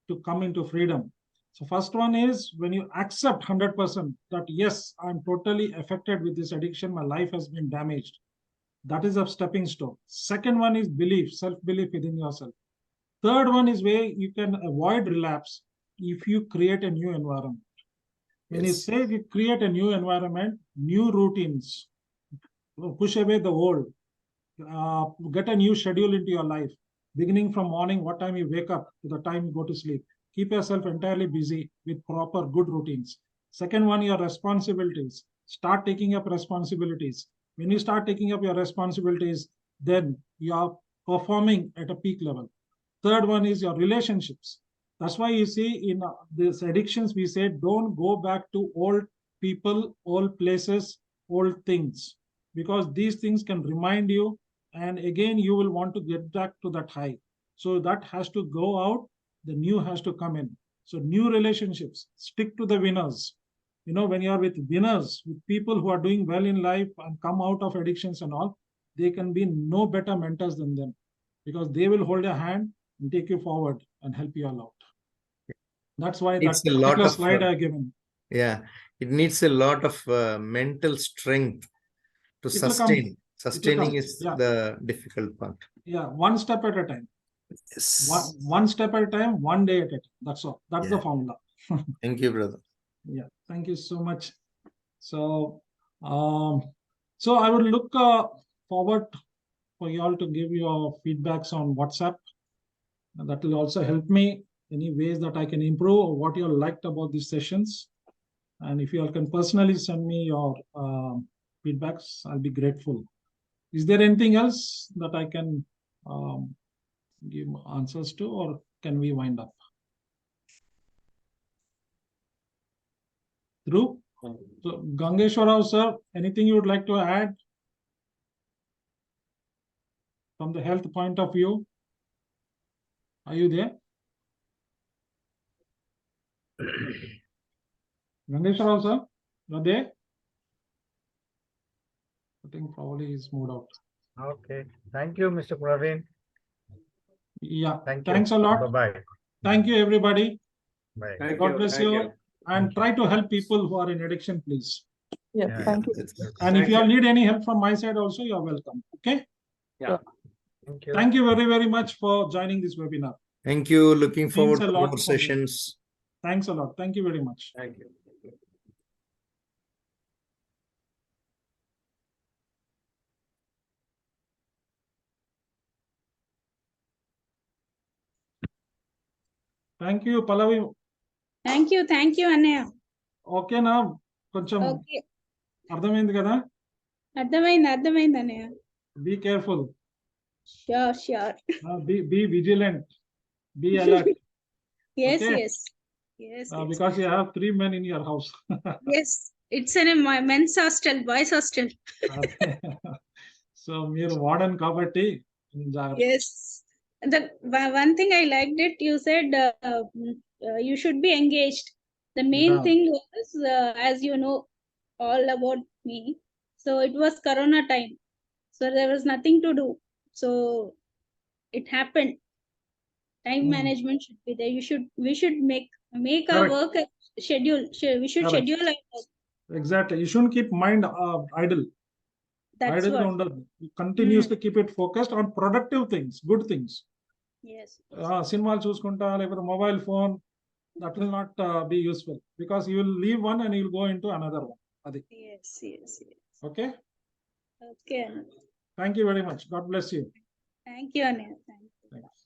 to come into freedom. So first one is when you accept 100% that, yes, I'm totally affected with this addiction. My life has been damaged. That is a stepping stone. Second one is belief, self-belief within yourself. Third one is where you can avoid relapse if you create a new environment. When you say you create a new environment, new routines, push away the old, get a new schedule into your life, beginning from morning, what time you wake up to the time you go to sleep. Keep yourself entirely busy with proper good routines. Second one, your responsibilities. Start taking up responsibilities. When you start taking up your responsibilities, then you are performing at a peak level. Third one is your relationships. That's why you see in these addictions, we say don't go back to old people, old places, old things, because these things can remind you, and again you will want to get back to that high. So that has to go out, the new has to come in. So new relationships, stick to the winners. When you are with winners, with people who are doing well in life and come out of addictions and all, they can be no better mentors than them, because they will hold your hand and take you forward and help you all out. That's why that particular slide I given. Yeah, it needs a lot of mental strength to sustain. Sustaining is the difficult part. Yeah, one step at a time. Yes. One step at a time, one day at a time. That's all. That's the formula. Thank you, brother. Yeah, thank you so much. So I would look forward for you all to give your feedbacks on WhatsApp. And that will also help me any ways that I can improve or what you all liked about these sessions. And if you all can personally send me your feedbacks, I'll be grateful. Is there anything else that I can give answers to, or can we wind up? Dhruv? So, Gangeshwarao sir, anything you would like to add from the health point of view? Are you there? Gangeshwarao sir, you're there? I think probably he's moved out. Okay. Thank you, Mr. Praveen. Yeah. Thank you. Thanks a lot. Bye-bye. Thank you, everybody. Bye. God bless you all. And try to help people who are in addiction, please. Yeah, thank you. And if you all need any help from my side also, you're welcome. Okay? Yeah. Thank you. Thank you very, very much for joining this webinar. Thank you. Looking forward Means a to lot more for me. sessions. Thanks a lot. Thank you very much. Thank you. Thank you, Pallavi. Thank you, Annaya. Okay na? కొంచెం Okay. అర్థమైంది కదా? అర్థమైంది అన్నయ్య. Be careful. Sure. Be vigilant. Be alert. Yes, Okay. yes. Yes, yes. Because you have 3 men in your house. Yes. It's a men's hostel, boys hostel. So మీరు warden కాబట్టి జాగ్రత్త. Yes. The one thing I liked it, you said you should be engaged. The main Yeah. thing was, as you know, all about me. So it was Corona time. So there was nothing to do. So it happened. Time management should be there. We should make our Correct. work a schedule. We should Correct. schedule our work. Exactly. You shouldn't keep mind idle. That's Idle గా what. ఉండదు. Continuously keep it focused on productive things, good things. Yes. సినిమాలు చూసుకుంటా లేకపోతే mobile phone, that will not be useful because you will leave one and you will go into another one. Adi. Yes, yes, yes. Okay. Okay. Thank you very much. God bless you. Thank you, Anil. Thank you. Thanks.